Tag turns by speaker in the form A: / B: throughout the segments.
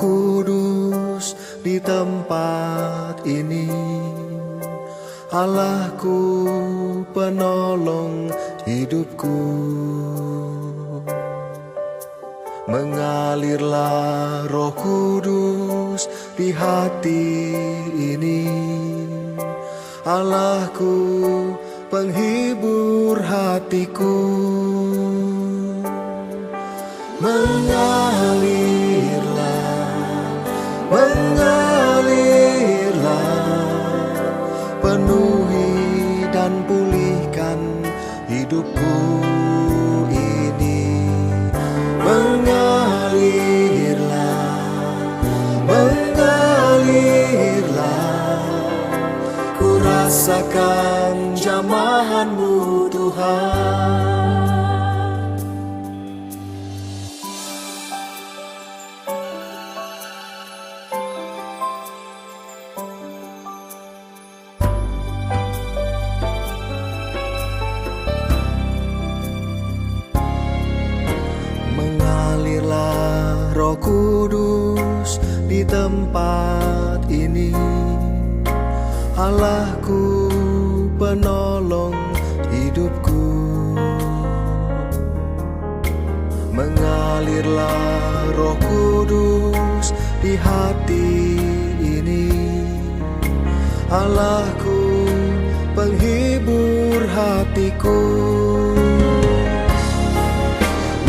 A: Kudus di tempat ini. Allahku, penolong hidupku. Mengalirlah Roh Kudus di hati ini. Allahku, penghibur hatiku. Mengalirlah, penuhi dan pulihkan hidupku ini. Mengalirlah, ku rasakan jamahan-Mu Tuhan. Mengalirlah Roh Kudus di tempat ini. Allahku, penolong hidupku. Mengalirlah Roh Kudus di hati ini. Allahku, penghibur hatiku.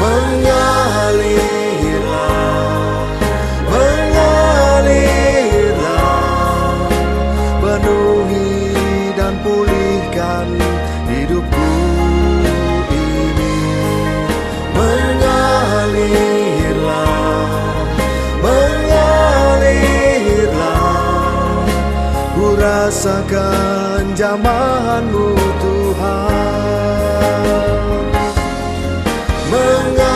A: Mengalirlah, penuhi dan pulihkan hidupku ini. Mengalirlah, ku rasakan jamahan-Mu Tuhan. Mengalirlah,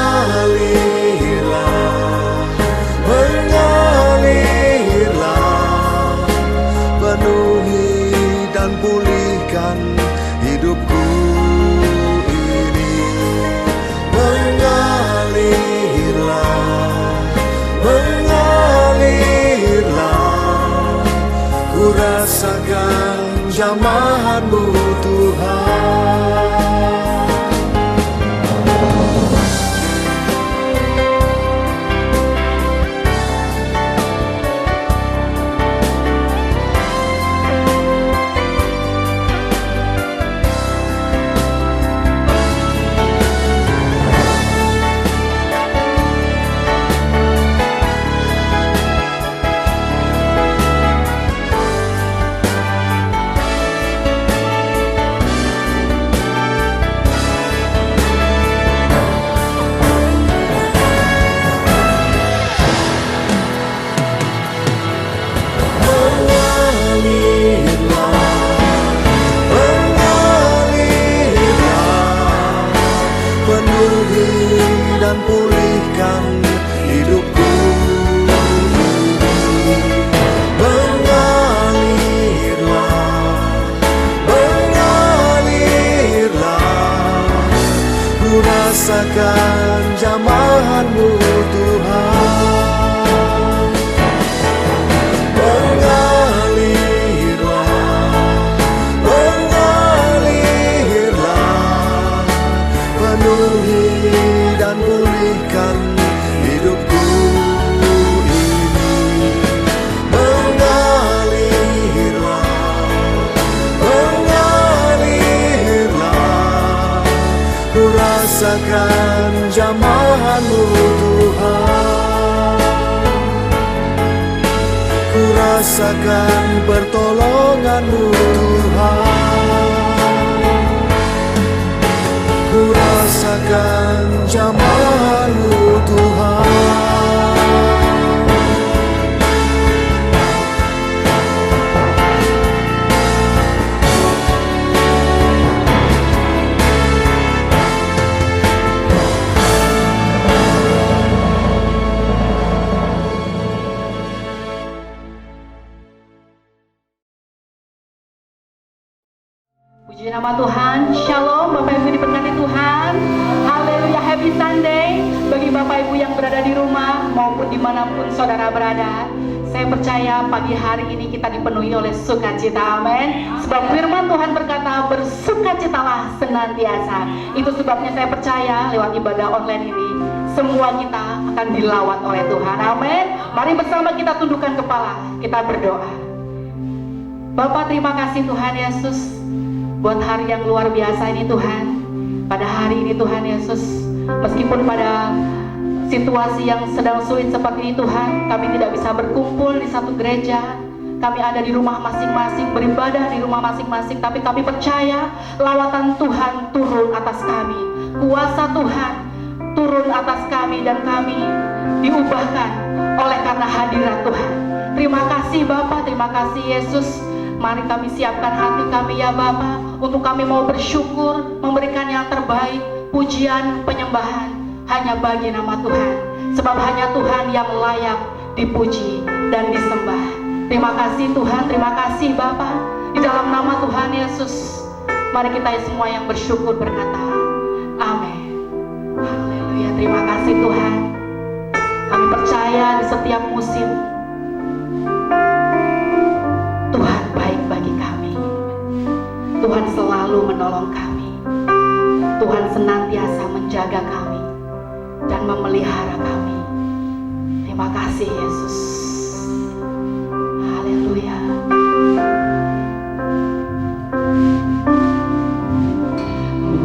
A: penuhi dan pulihkan hidupku ini. Mengalirlah, ku rasakan jamahan-Mu Tuhan. Dan pulihkan hidupku. Mengalirlah, ku rasakan jamahan-Mu Tuhan. Mengalirlah, penuhi dan pulihkan hidupku ini. Mengalirlah, ku rasakan jamahan-Mu Tuhan. Ku rasakan pertolongan-Mu Tuhan. Ku rasakan jamahan-Mu Tuhan.
B: Puji nama Tuhan. Shalom Bapak Ibu diberkati Tuhan. Haleluya, happy Sunday bagi Bapak Ibu yang berada di rumah maupun dimanapun saudara berada. Saya percaya pagi hari ini kita dipenuhi oleh sukacita, amin. Sebab firman Tuhan berkata, bersukacitalah senantiasa. Itu sebabnya saya percaya lewat ibadah online ini semua kita akan dilawat oleh Tuhan, amin. Mari bersama kita tundukkan kepala, kita berdoa. Bapak, terima kasih Tuhan Yesus buat hari yang luar biasa ini Tuhan. Pada hari ini Tuhan Yesus, meskipun pada situasi yang sedang sulit seperti ini Tuhan, kami tidak bisa berkumpul di satu gereja. Kami ada di rumah masing-masing, beribadah di rumah masing-masing. Tapi kami percaya lawatan Tuhan turun atas kami. Kuasa Tuhan turun atas kami dan kami diubahkan oleh karena hadirat Tuhan. Terima kasih Bapa, terima kasih Yesus. Mari kami siapkan hati kami ya Bapa, untuk kami mau bersyukur, memberikan yang terbaik, pujian, penyembahan hanya bagi nama Tuhan. Sebab hanya Tuhan yang layak dipuji dan disembah. Terima kasih Tuhan, terima kasih Bapa. Di dalam nama Tuhan Yesus, mari kita semua yang bersyukur berkata, amin. Haleluya, terima kasih Tuhan. Kami percaya di setiap musim Tuhan baik bagi kami. Tuhan selalu menolong kami. Tuhan senantiasa menjaga kami dan memelihara kami. Terima kasih Yesus. Haleluya.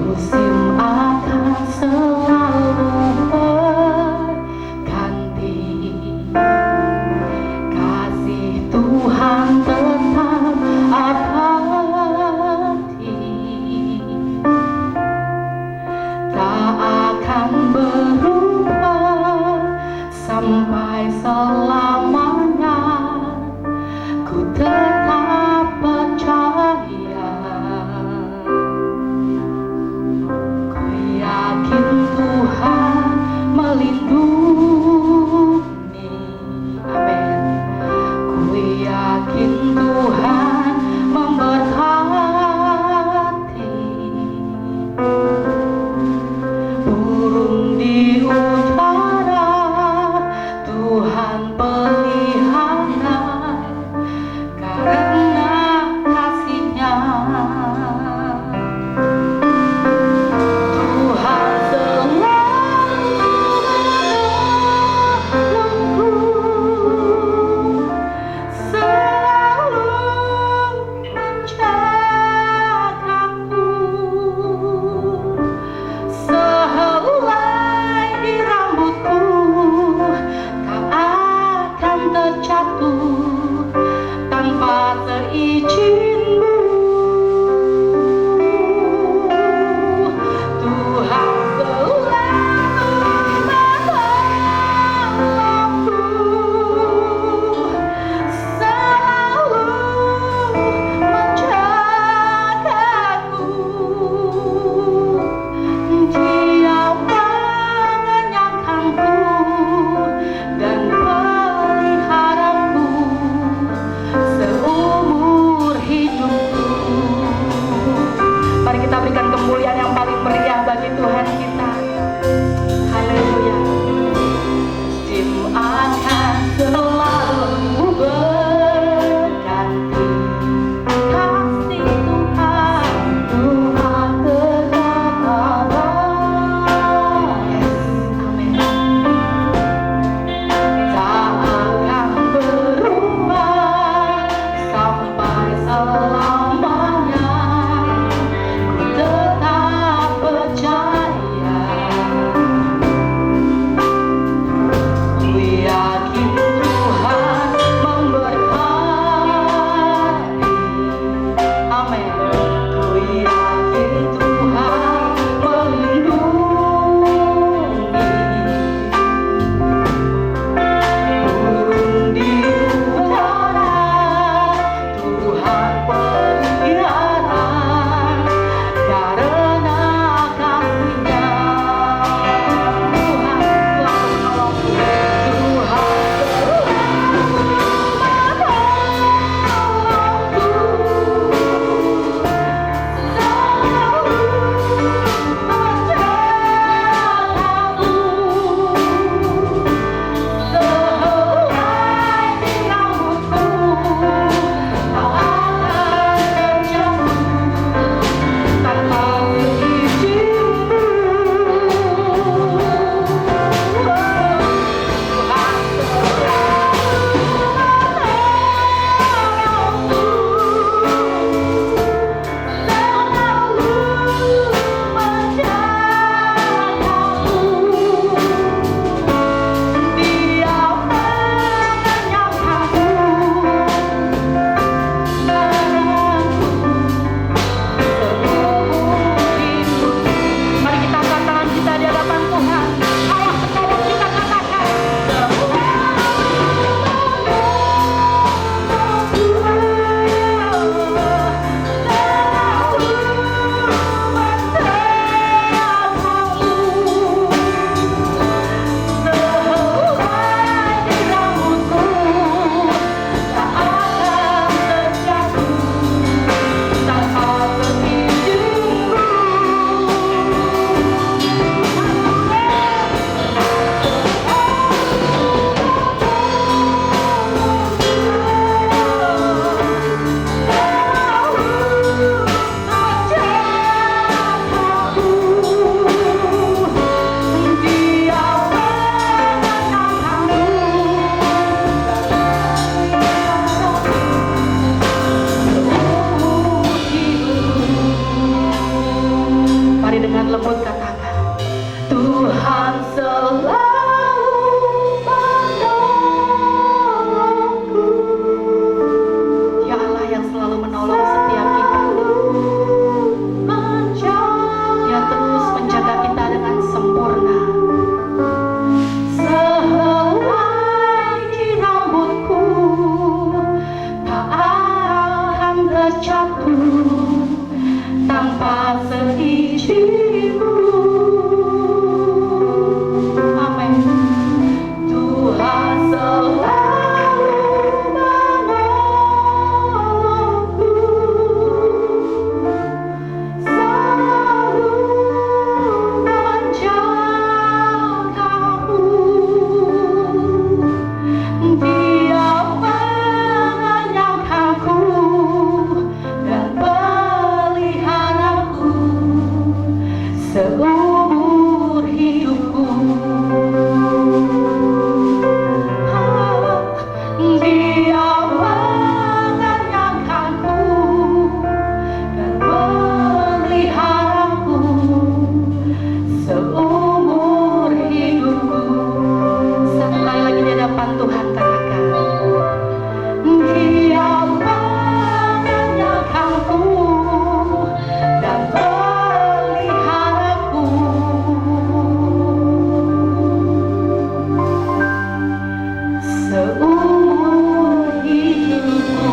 B: Musim akan selalu berganti, kasih Tuhan tetap abadi, tak akan berubah sampai selamanya. Ku tetap percaya, ku yakin Tuhan melindungi, amin. Ku yakin Tuhan memberkati, burung di udara Tuhan pelihara karena kasih-Nya. Tuhan selalu menolongku, selalu menjagaku, sehelai di rambutku tak akan terjatuh tanpa seizin-Mu. Tuhan selalu menolongku, selalu menjagaku. Dia mengenyangkanku dan peliharaku seumur jatuh tanpa seizinku. Amin. Tuhan selalu menolongku, selalu menjagaku. Dia menyangkaku dan peliharaku seumur hidupku. Dia menyangkaku dan peliharaku seumur hidupku. Satu kali lagi di hadapan Tuhan katakan, Dia menyangkaku dan peliharaku seumur hidupku.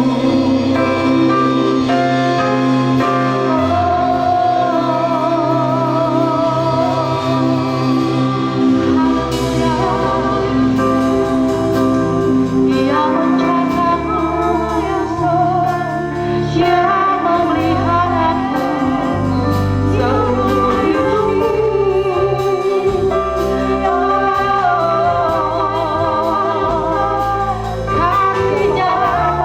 B: Dia menjagaku, Yesus. Dia memeliharaku seumur hidupku. Kasih-Nya datang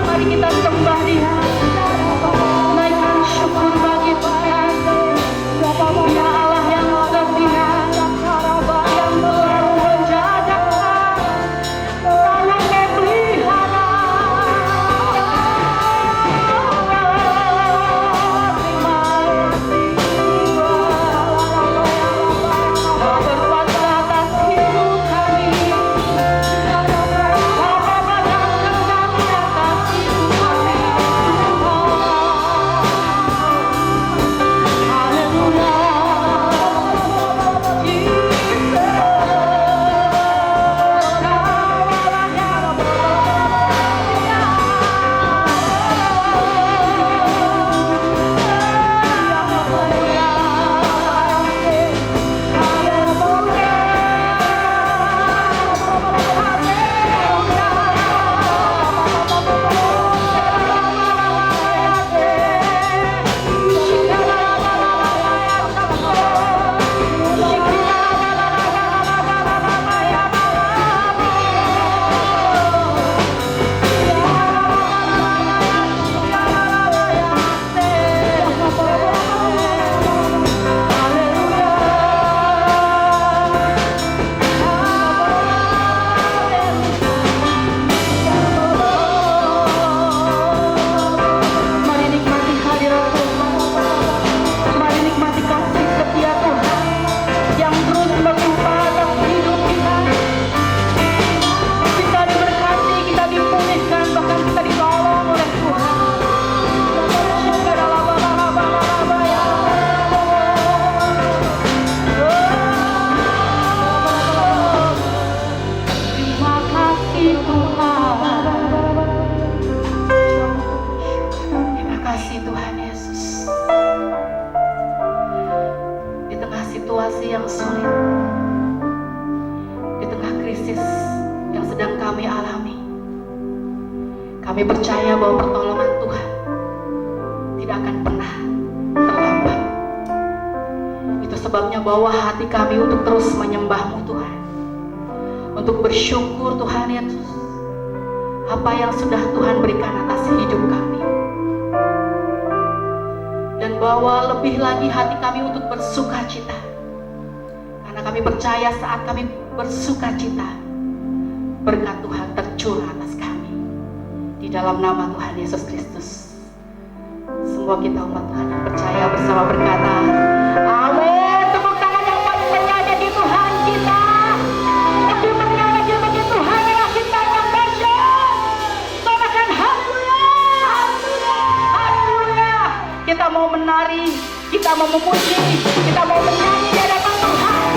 B: Mari kita sembah Dia, naikkan syukur bagi Tuhan. Dia Allah yang setia, yang selalu menjaga, selalu memelihara. Kau berkuasa atas hidup kami. Mari nikmati hadirat Tuhan. Mari nikmati kasih setia Tuhan yang terus berlimpah atas hidup kita. Kita diberkati, kita dipulihkan, bahkan kita ditolong oleh Tuhan. Terima kasih Tuhan. Terima kasih Tuhan Yesus. Di tengah situasi yang sulit, di tengah krisis yang sedang kami alami, kami percaya bahwa pertolongan Tuhan tidak akan pernah terlambat. Itu sebabnya bawa hati kami untuk terus menyembah-Mu Tuhan, untuk bersyukur Tuhan Yesus apa yang sudah Tuhan berikan atas hidup kami, dan bawa lebih lagi hati kami untuk bersuka cita, karena kami percaya saat kami bersuka cita, berkat Tuhan tercurah atas kami. Di dalam nama Tuhan Yesus Kristus, semua kita umat Tuhan yang percaya bersama berkata, amin. Tepuk tangan yang paling meriah bagi Tuhan kita. Lebih meriah lagi bagi Tuhan yang kita mau menyanyi di hadapan Tuhan.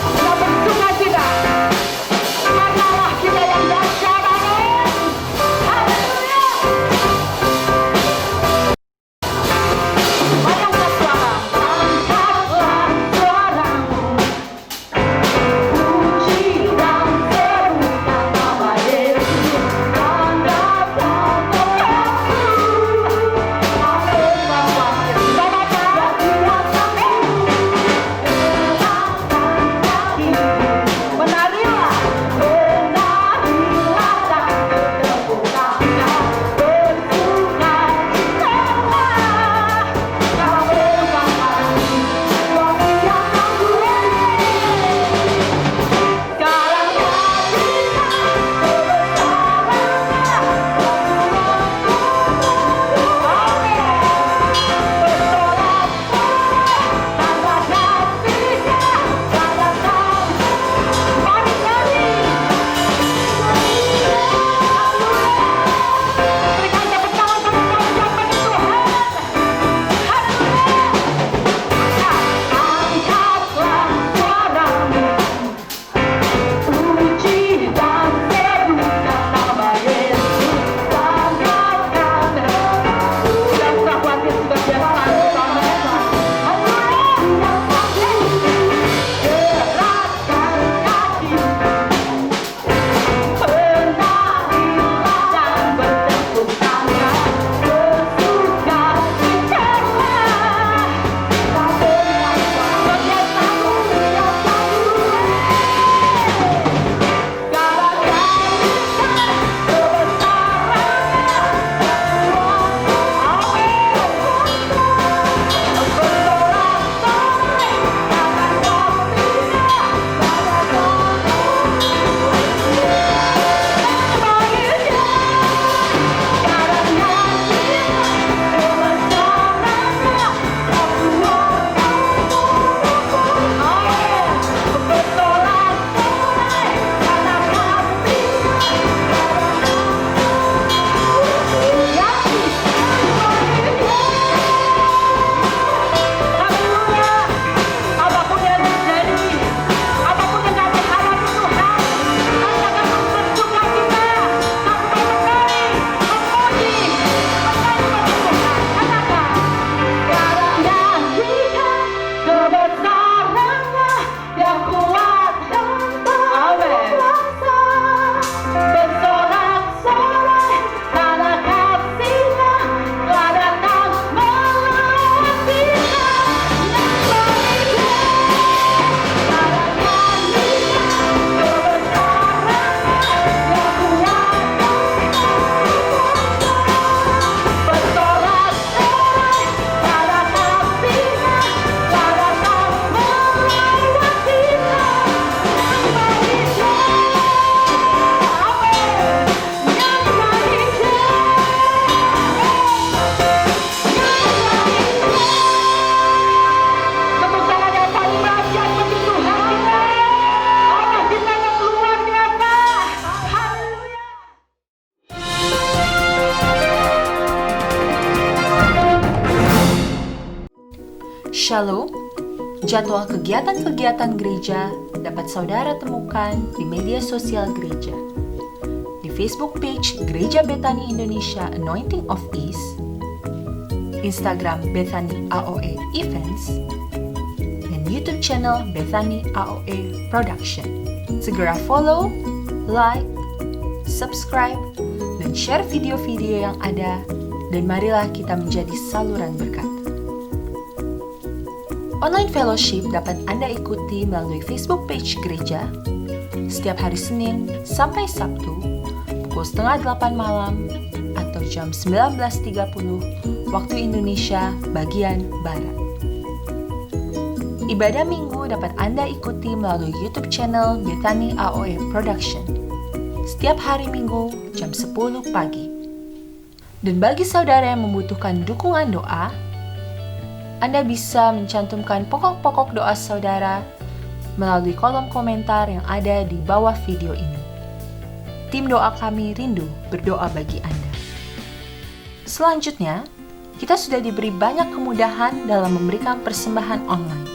B: Kita bersuka-cita karena Allah kita yang dahsyat. Amin. Haleluya. Angkatlah suaramu, puji dan serukan nama Yesus, angkatlah toraku, angkatlah menarilah, menarilah dan bertepuk tangan, bersukacitalah, kau bersama suami yang anggun. Sekarang kita angkatlah suaramu, puji dan serukan nama Yesus, angkatkan. Tidak usah khawatir, sudah biasa bersama Tuhan. Gerakkan kaki, menarilah dan bertepuk tangan, bersukacitalah, kau bersama setiap apapun yang terjadi, apapun yang kami hadapi Tuhan, kami akan bersukacita, kami menari, memuji, menyembah Tuhan. Katakan, sekarang nyanyikan kebesaran-Nya yang kuat dan berkuasa, bersorak-sorai karena kasih-Nya telah datang menolong kita. Tepuk tangan yang paling dahsyat bagi Tuhan kita. Allah kita yang luar biasa. Haleluya.
C: Shalom, jadwal kegiatan-kegiatan gereja dapat saudara temukan di media sosial gereja. Di Facebook page Gereja Bethany Indonesia Anointing of Ease, Instagram Bethany AOE Events, dan YouTube channel Bethany AOE Production. Segera follow, like, subscribe, dan share video-video yang ada, dan marilah kita menjadi saluran berkat. Online fellowship dapat Anda ikuti melalui Facebook page gereja setiap hari Senin sampai Sabtu pukul 7:30 malam atau jam 19.30 waktu Indonesia bagian Barat. Ibadah Minggu dapat Anda ikuti melalui YouTube channel Bethany AOE Production setiap hari Minggu jam 10 pagi. Dan bagi saudara yang membutuhkan dukungan doa, Anda bisa mencantumkan pokok-pokok doa saudara melalui kolom komentar yang ada di bawah video ini. Tim doa kami rindu berdoa bagi Anda. Selanjutnya, kita sudah diberi banyak kemudahan dalam memberikan persembahan online.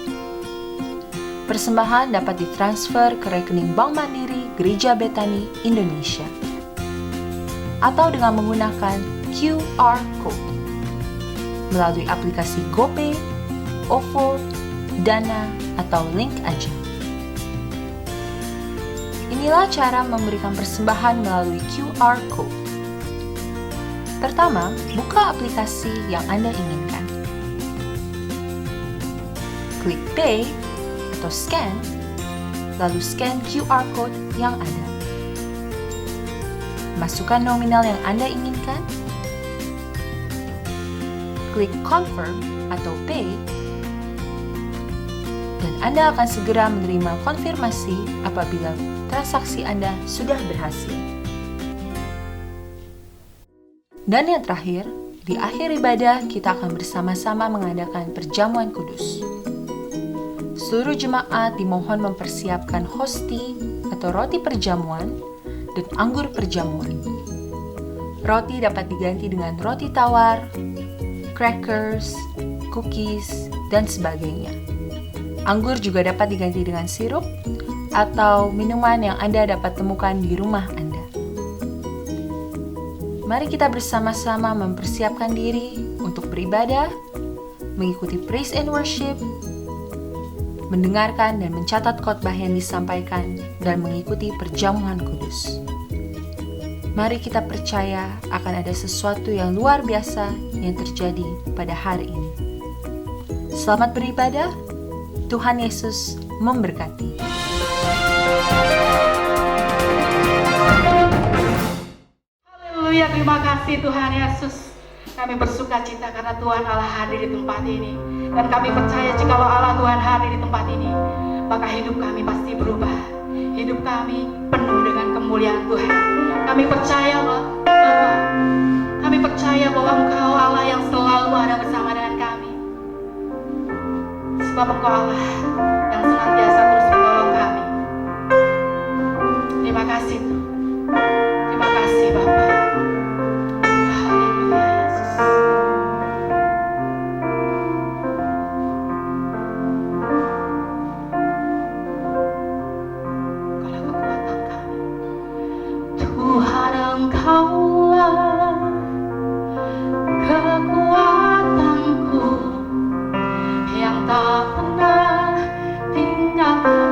C: Persembahan dapat ditransfer ke rekening Bank Mandiri Gereja Betani Indonesia atau dengan menggunakan QR Code melalui aplikasi GoPay, OVO, Dana, atau Link Aja. Inilah cara memberikan persembahan melalui QR Code. Pertama, buka aplikasi yang Anda inginkan. Klik Pay atau Scan, lalu scan QR Code yang ada. Masukkan nominal yang Anda inginkan. Klik Confirm atau Pay, dan Anda akan segera menerima konfirmasi apabila transaksi Anda sudah berhasil. Dan yang terakhir, di akhir ibadah kita akan bersama-sama mengadakan perjamuan kudus. Seluruh jemaat dimohon mempersiapkan hosti atau roti perjamuan dan anggur perjamuan. Roti dapat diganti dengan roti tawar, crackers, cookies, dan sebagainya. Anggur juga dapat diganti dengan sirup atau minuman yang Anda dapat temukan di rumah Anda. Mari kita bersama-sama mempersiapkan diri untuk beribadah, mengikuti praise and worship, mendengarkan dan mencatat khotbah yang disampaikan, dan mengikuti perjamuan kudus. Mari kita percaya akan ada sesuatu yang luar biasa yang terjadi pada hari ini. Selamat beribadah, Tuhan Yesus memberkati.
B: Haleluya, terima kasih Tuhan Yesus. Kami bersuka cita karena Tuhan Allah hadir di tempat ini. Dan kami percaya jikalau Allah Tuhan hadir di tempat ini, maka hidup kami pasti berubah. Hidup kami penuh dengan kemuliaan Tuhan. Kami percaya Bapa, kami percaya bahwa Engkau Allah yang selalu ada bersama dengan kami. Sebab Engkau Allah yang senantiasa terus menolong kami. Terima kasih Tuhan. Terima kasih Bapa. Haleluya Yesus. Engkaulah kekuatan kami. Tuhan Engkaulah kekuatanku yang tak pernah tinggalkan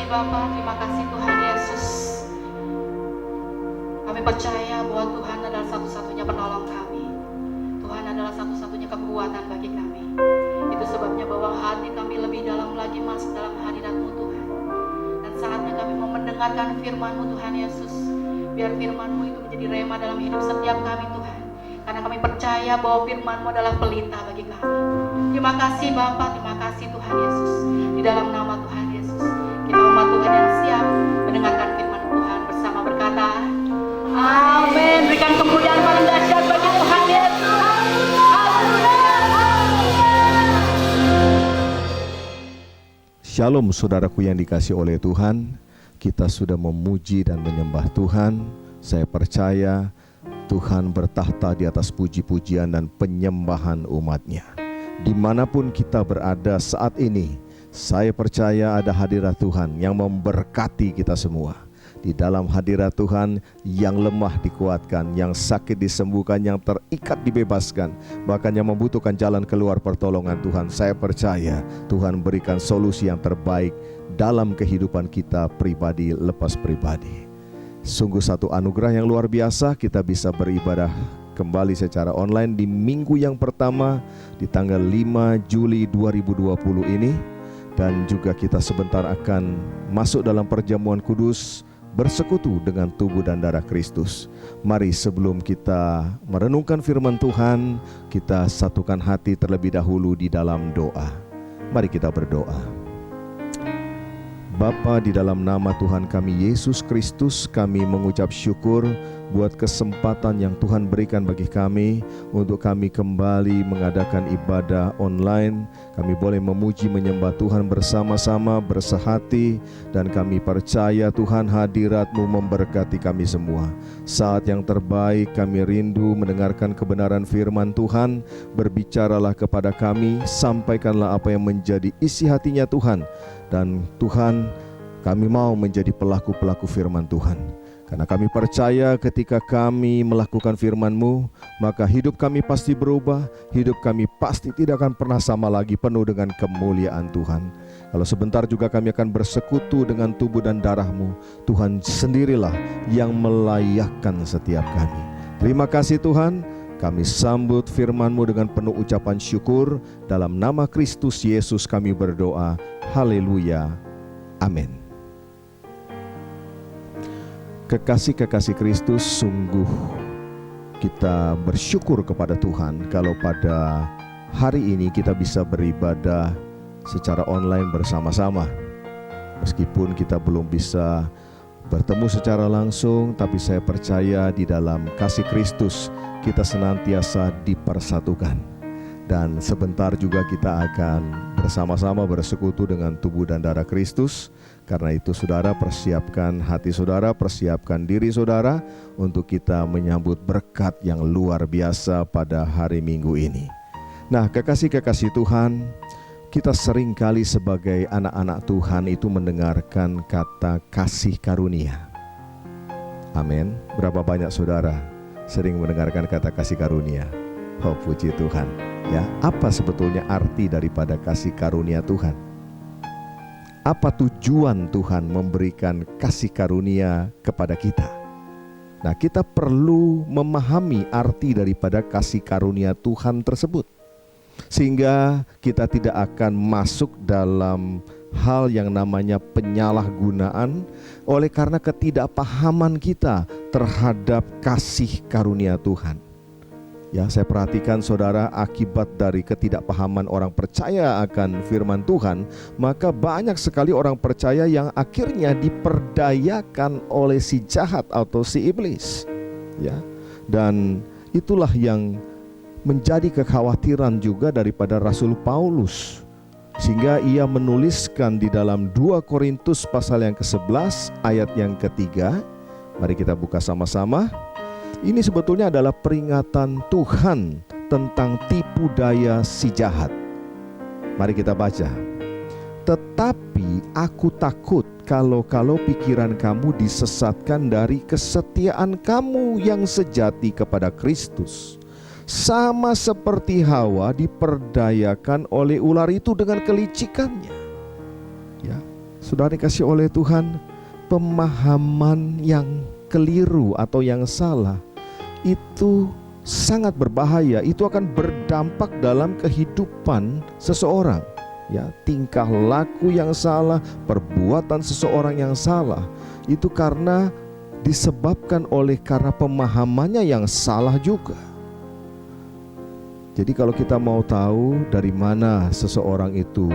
B: Bapa, terima kasih Tuhan Yesus. Kami percaya bahwa Tuhan adalah satu-satunya penolong kami. Tuhan adalah satu-satunya kekuatan bagi kami. Itu sebabnya bahwa hati kami lebih dalam lagi masuk dalam hadirat-Mu Tuhan. Dan saatnya kami mau mendengarkan firman-Mu Tuhan Yesus. Biar firman-Mu itu menjadi rema dalam hidup setiap kami Tuhan. Karena kami percaya bahwa firman-Mu adalah pelita bagi kami. Terima kasih Bapa, terima kasih Tuhan Yesus. Di dalam nama Tuhan Yesus, kita umat Tuhan yang siap mendengarkan firman Tuhan bersama berkata, amin. Berikan kemuliaan paling dahsyat bagi Tuhan Yesus.
D: Shalom saudaraku yang dikasihi oleh Tuhan. Kita sudah memuji dan menyembah Tuhan. Saya percaya Tuhan bertahta di atas puji-pujian dan penyembahan umat-Nya. Dimanapun kita berada saat ini, saya percaya ada hadirat Tuhan yang memberkati kita semua. Di dalam hadirat Tuhan, yang lemah dikuatkan, yang sakit disembuhkan, yang terikat dibebaskan, bahkan yang membutuhkan jalan keluar pertolongan Tuhan. Saya percaya Tuhan berikan solusi yang terbaik dalam kehidupan kita pribadi lepas pribadi. Sungguh satu anugerah yang luar biasa, kita bisa beribadah kembali secara online di minggu yang pertama di tanggal 5 Juli 2020 ini. Dan juga kita sebentar akan masuk dalam perjamuan kudus, bersekutu dengan tubuh dan darah Kristus. Mari sebelum kita merenungkan firman Tuhan, kita satukan hati terlebih dahulu di dalam doa. Mari kita berdoa. Bapa, di dalam nama Tuhan kami Yesus Kristus, kami mengucap syukur buat kesempatan yang Tuhan berikan bagi kami untuk kami kembali mengadakan ibadah online. Kami boleh memuji menyembah Tuhan bersama-sama, bersehati, dan kami percaya Tuhan hadirat-Mu memberkati kami semua. Saat yang terbaik kami rindu mendengarkan kebenaran firman Tuhan. Berbicaralah kepada kami, sampaikanlah apa yang menjadi isi hatinya Tuhan. Dan Tuhan, kami mau menjadi pelaku-pelaku firman Tuhan. Karena kami percaya ketika kami melakukan firman-Mu, maka hidup kami pasti berubah. Hidup kami pasti tidak akan pernah sama lagi, penuh dengan kemuliaan Tuhan. Kalau sebentar juga kami akan bersekutu dengan tubuh dan darah-Mu, Tuhan sendirilah yang melayakkan setiap kami. Terima kasih Tuhan. Kami sambut firman-Mu dengan penuh ucapan syukur. Dalam nama Kristus Yesus kami berdoa. Haleluya. Amin. Kekasih-kekasih Kristus, sungguh kita bersyukur kepada Tuhan kalau pada hari ini kita bisa beribadah secara online bersama-sama. Meskipun kita belum bisa bertemu secara langsung, tapi saya percaya di dalam kasih Kristus kita senantiasa dipersatukan. Dan sebentar juga kita akan bersama-sama bersekutu dengan tubuh dan darah Kristus. Karena itu saudara, persiapkan hati saudara, persiapkan diri saudara untuk kita menyambut berkat yang luar biasa pada hari Minggu ini. Nah, kekasih-kekasih Tuhan, kita seringkali sebagai anak-anak Tuhan itu mendengarkan kata kasih karunia. Amin. Berapa banyak saudara sering mendengarkan kata kasih karunia? Oh, puji Tuhan. Ya, apa sebetulnya arti daripada kasih karunia Tuhan? Apa tujuan Tuhan memberikan kasih karunia kepada kita? Nah, kita perlu memahami arti daripada kasih karunia Tuhan tersebut, sehingga kita tidak akan masuk dalam hal yang namanya penyalahgunaan oleh karena ketidakpahaman kita terhadap kasih karunia Tuhan. Ya, saya perhatikan saudara, akibat dari ketidakpahaman orang percaya akan firman Tuhan, maka banyak sekali orang percaya yang akhirnya diperdayakan oleh si jahat atau si iblis. Ya, dan itulah yang menjadi kekhawatiran juga daripada Rasul Paulus, sehingga ia menuliskan di dalam 2 Korintus pasal yang ke-11 ayat yang ke-3. Mari kita buka sama-sama. Ini sebetulnya adalah peringatan Tuhan tentang tipu daya si jahat. Mari kita baca. Tetapi aku takut kalau pikiran kamu disesatkan dari kesetiaan kamu yang sejati kepada Kristus. Sama seperti Hawa diperdayakan oleh ular itu dengan kelicikannya. Ya. Saudara dikasih oleh Tuhan, pemahaman yang keliru atau yang salah itu sangat berbahaya. Itu akan berdampak dalam kehidupan seseorang. Ya, tingkah laku yang salah, perbuatan seseorang yang salah, itu karena disebabkan karena pemahamannya yang salah juga. Jadi kalau kita mau tahu dari mana seseorang itu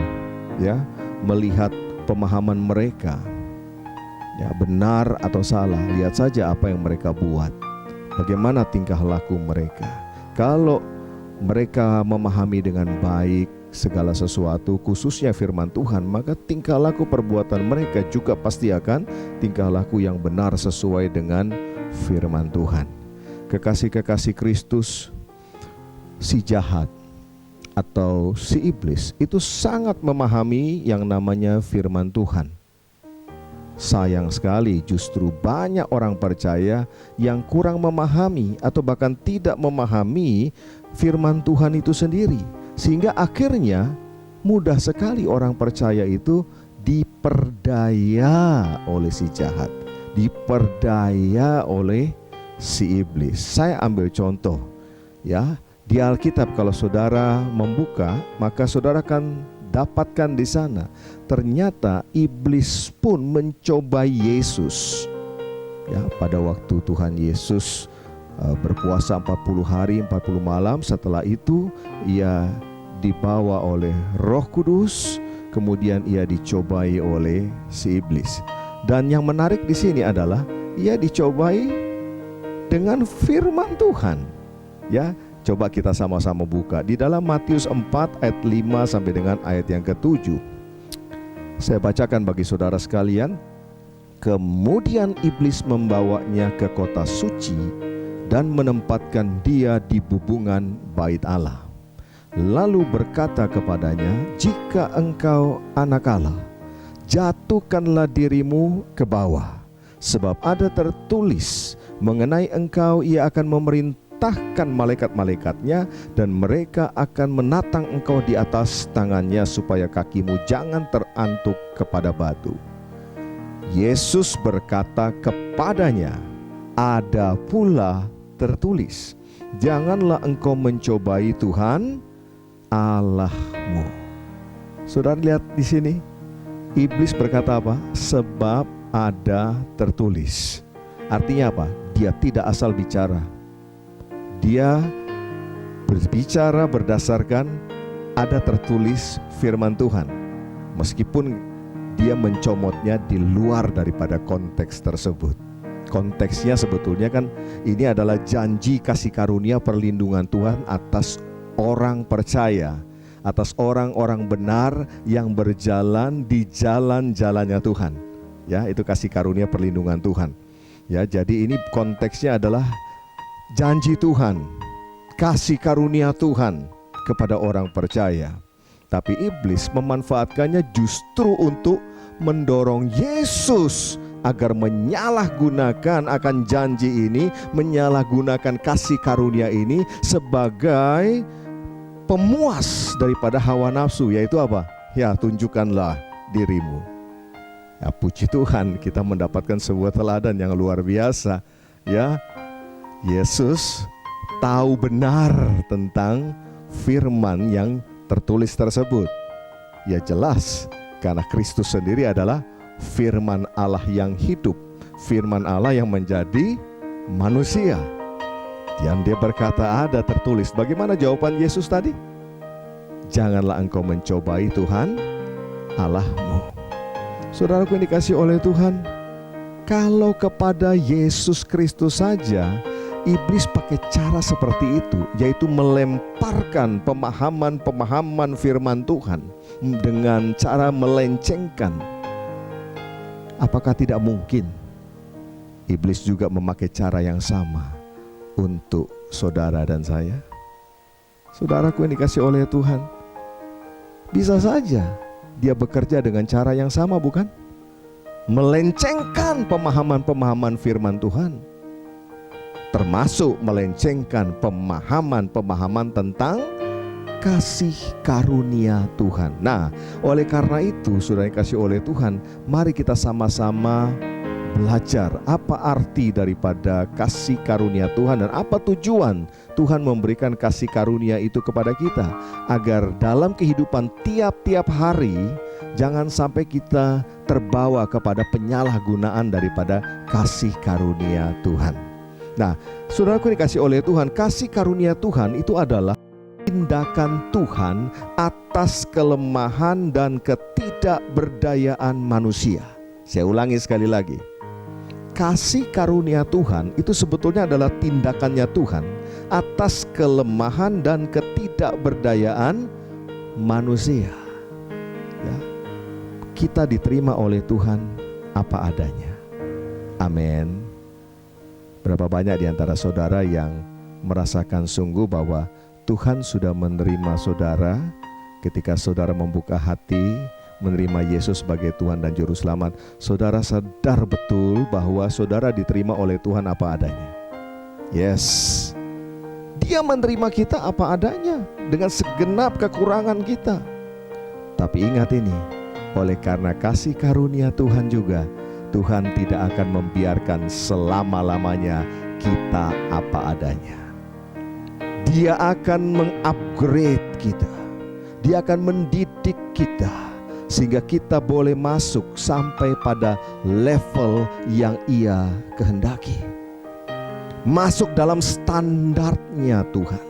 D: ya melihat pemahaman mereka, ya benar atau salah, lihat saja apa yang mereka buat, bagaimana tingkah laku mereka. Kalau mereka memahami dengan baik segala sesuatu, khususnya firman Tuhan, maka tingkah laku perbuatan mereka juga pasti akan tingkah laku yang benar sesuai dengan firman Tuhan. Kekasih-kekasih Kristus, si jahat atau si iblis itu sangat memahami yang namanya firman Tuhan. Sayang sekali justru banyak orang percaya yang kurang memahami atau bahkan tidak memahami firman Tuhan itu sendiri, sehingga akhirnya mudah sekali orang percaya itu diperdaya oleh si jahat, diperdaya oleh si iblis. Saya ambil contoh ya, di Alkitab kalau saudara membuka, maka saudara akan dapatkan di sana ternyata iblis pun mencoba Yesus. Ya, pada waktu Tuhan Yesus berpuasa 40 hari 40 malam, setelah itu ia dibawa oleh Roh Kudus, kemudian ia dicobai oleh si iblis. Dan yang menarik di sini adalah ia dicobai dengan firman Tuhan. Ya, coba kita sama-sama buka di dalam Matius 4 ayat 5 sampai dengan ayat yang ke-7. Saya bacakan bagi saudara sekalian. Kemudian iblis membawanya ke kota suci dan menempatkan dia di bubungan bait Allah. Lalu berkata kepadanya, jika engkau anak Allah, jatuhkanlah dirimu ke bawah, sebab ada tertulis mengenai engkau, ia akan memerintahkan malaikat-malaikatnya, dan mereka akan menatang engkau di atas tangannya, supaya kakimu jangan terantuk kepada batu. Yesus berkata kepadanya, ada pula tertulis, janganlah engkau mencobai Tuhan Allahmu. Saudara lihat di sini, iblis berkata apa? Sebab ada tertulis. Artinya apa? Dia tidak asal bicara. Dia berbicara berdasarkan ada tertulis firman Tuhan, meskipun dia mencomotnya di luar daripada konteks tersebut. Konteksnya sebetulnya kan ini adalah janji kasih karunia perlindungan Tuhan atas orang percaya, atas orang-orang benar yang berjalan di jalan-jalannya Tuhan. Ya, itu kasih karunia perlindungan Tuhan. Ya, jadi ini konteksnya adalah janji Tuhan, kasih karunia Tuhan kepada orang percaya. Tapi iblis memanfaatkannya justru untuk mendorong Yesus agar menyalahgunakan akan janji ini, menyalahgunakan kasih karunia ini sebagai pemuas daripada hawa nafsu, yaitu apa? Ya, tunjukkanlah dirimu. Ya, puji Tuhan, kita mendapatkan sebuah teladan yang luar biasa. Ya, Yesus tahu benar tentang firman yang tertulis tersebut. Ya jelas, karena Kristus sendiri adalah firman Allah yang hidup, firman Allah yang menjadi manusia. Dan dia berkata ada tertulis. Bagaimana jawaban Yesus tadi? Janganlah engkau mencobai Tuhan Allahmu. Saudaraku yang dikasihi oleh Tuhan, kalau kepada Yesus Kristus saja iblis pakai cara seperti itu, yaitu melemparkan pemahaman-pemahaman firman Tuhan dengan cara melencengkan. Apakah tidak mungkin iblis juga memakai cara yang sama untuk saudara dan saya? Saudaraku yang dikasihi oleh Tuhan, bisa saja dia bekerja dengan cara yang sama, bukan? Melencengkan pemahaman-pemahaman firman Tuhan, termasuk melencengkan pemahaman-pemahaman tentang kasih karunia Tuhan. Nah, oleh karena itu, saudara yang kasih oleh Tuhan, mari kita sama-sama belajar apa arti daripada kasih karunia Tuhan dan apa tujuan Tuhan memberikan kasih karunia itu kepada kita, agar dalam kehidupan tiap-tiap hari jangan sampai kita terbawa kepada penyalahgunaan daripada kasih karunia Tuhan. Nah, saudaraku dikasih oleh Tuhan, kasih karunia Tuhan itu adalah tindakan Tuhan atas kelemahan dan ketidakberdayaan manusia. Saya ulangi sekali lagi. Kasih karunia Tuhan itu sebetulnya adalah tindakannya Tuhan atas kelemahan dan ketidakberdayaan manusia. Ya. Kita diterima oleh Tuhan apa adanya. Amin. Berapa banyak di antara saudara yang merasakan sungguh bahwa Tuhan sudah menerima saudara ketika saudara membuka hati menerima Yesus sebagai Tuhan dan Juru Selamat. Saudara sadar betul bahwa saudara diterima oleh Tuhan apa adanya. Yes, Dia menerima kita apa adanya dengan segenap kekurangan kita. Tapi ingat ini, oleh karena kasih karunia Tuhan juga, Tuhan tidak akan membiarkan selama-lamanya kita apa adanya. Dia akan mengupgrade kita. Dia akan mendidik kita sehingga kita boleh masuk sampai pada level yang Ia kehendaki. Masuk dalam standarnya Tuhan.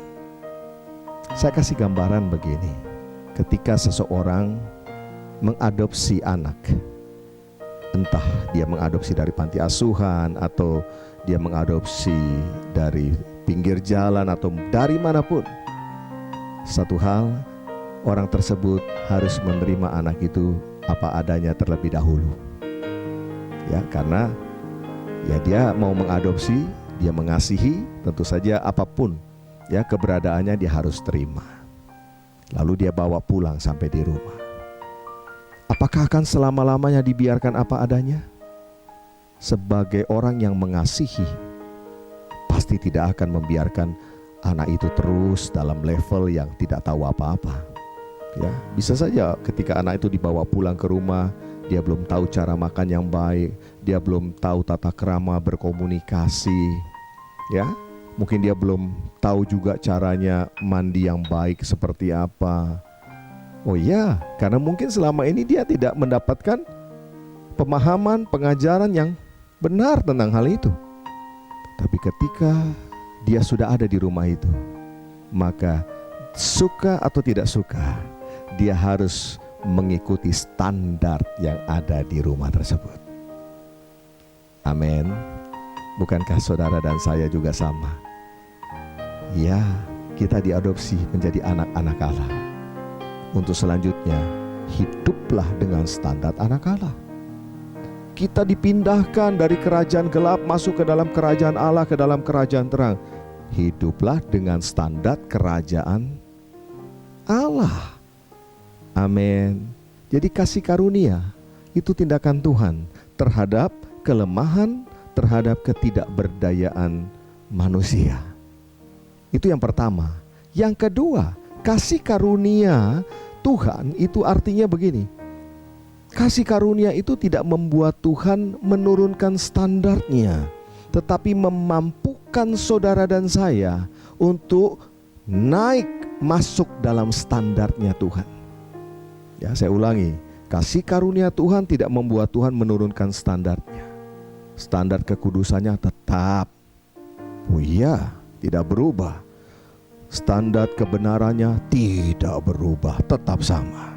D: Saya kasih gambaran begini. Ketika seseorang mengadopsi anak, entah dia mengadopsi dari panti asuhan atau dia mengadopsi dari pinggir jalan atau dari manapun, satu hal, orang tersebut harus menerima anak itu apa adanya terlebih dahulu. Ya, karena ya dia mau mengadopsi, dia mengasihi, tentu saja apapun ya keberadaannya dia harus terima. Lalu dia bawa pulang sampai di rumah. Apakah akan selama-lamanya dibiarkan apa adanya? Sebagai orang yang mengasihi, pasti tidak akan membiarkan anak itu terus dalam level yang tidak tahu apa-apa. Ya, bisa saja ketika anak itu dibawa pulang ke rumah, dia belum tahu cara makan yang baik, dia belum tahu tata krama berkomunikasi. Ya, mungkin dia belum tahu juga caranya mandi yang baik seperti apa. Oh iya, karena mungkin selama ini dia tidak mendapatkan pemahaman, pengajaran yang benar tentang hal itu. Tapi ketika dia sudah ada di rumah itu, maka suka atau tidak suka, dia harus mengikuti standar yang ada di rumah tersebut. Amin. Bukankah saudara dan saya juga sama? Ya, kita diadopsi menjadi anak-anak Allah. Untuk selanjutnya, hiduplah dengan standar anak Allah. Kita dipindahkan dari kerajaan gelap masuk ke dalam kerajaan Allah, ke dalam kerajaan terang. Hiduplah dengan standar kerajaan Allah. Amin. Jadi kasih karunia itu tindakan Tuhan terhadap kelemahan, terhadap ketidakberdayaan manusia. Itu yang pertama. Yang kedua, kasih karunia Tuhan itu artinya begini. Kasih karunia itu tidak membuat Tuhan menurunkan standarnya, tetapi memampukan saudara dan saya untuk naik masuk dalam standarnya Tuhan. Ya, saya ulangi, kasih karunia Tuhan tidak membuat Tuhan menurunkan standarnya. Standar kekudusannya tetap, oh iya, tidak berubah. Standar kebenarannya tidak berubah, tetap sama.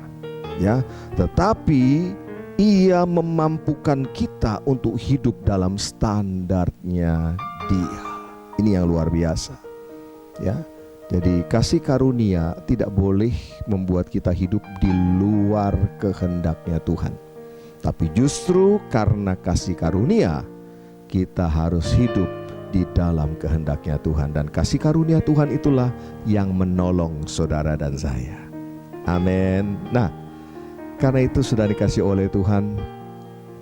D: Ya, tetapi Ia memampukan kita untuk hidup dalam standarnya Dia. Ini yang luar biasa. Ya, jadi kasih karunia tidak boleh membuat kita hidup di luar kehendaknya Tuhan. Tapi justru karena kasih karunia, kita harus hidup di dalam kehendaknya Tuhan. Dan kasih karunia Tuhan itulah yang menolong saudara dan saya. Amin. Nah, karena itu sudah dikasih oleh Tuhan,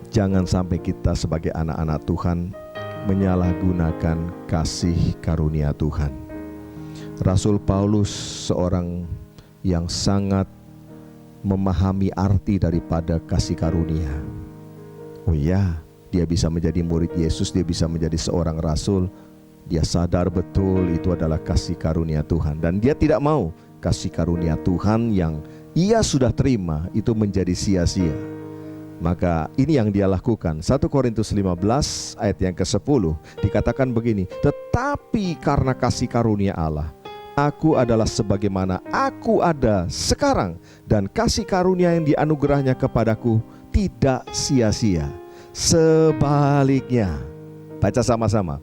D: jangan sampai kita sebagai anak-anak Tuhan menyalahgunakan kasih karunia Tuhan. Rasul Paulus, seorang yang sangat memahami arti daripada kasih karunia. Oh ya, dia bisa menjadi murid Yesus, dia bisa menjadi seorang rasul. Dia sadar betul itu adalah kasih karunia Tuhan, dan dia tidak mau kasih karunia Tuhan yang ia sudah terima itu menjadi sia-sia. Maka ini yang dia lakukan. 1 Korintus 15 ayat yang ke-10 dikatakan begini, tetapi karena kasih karunia Allah, aku adalah sebagaimana aku ada sekarang, dan kasih karunia yang dianugerahnya kepadaku tidak sia-sia. Sebaliknya, baca sama-sama,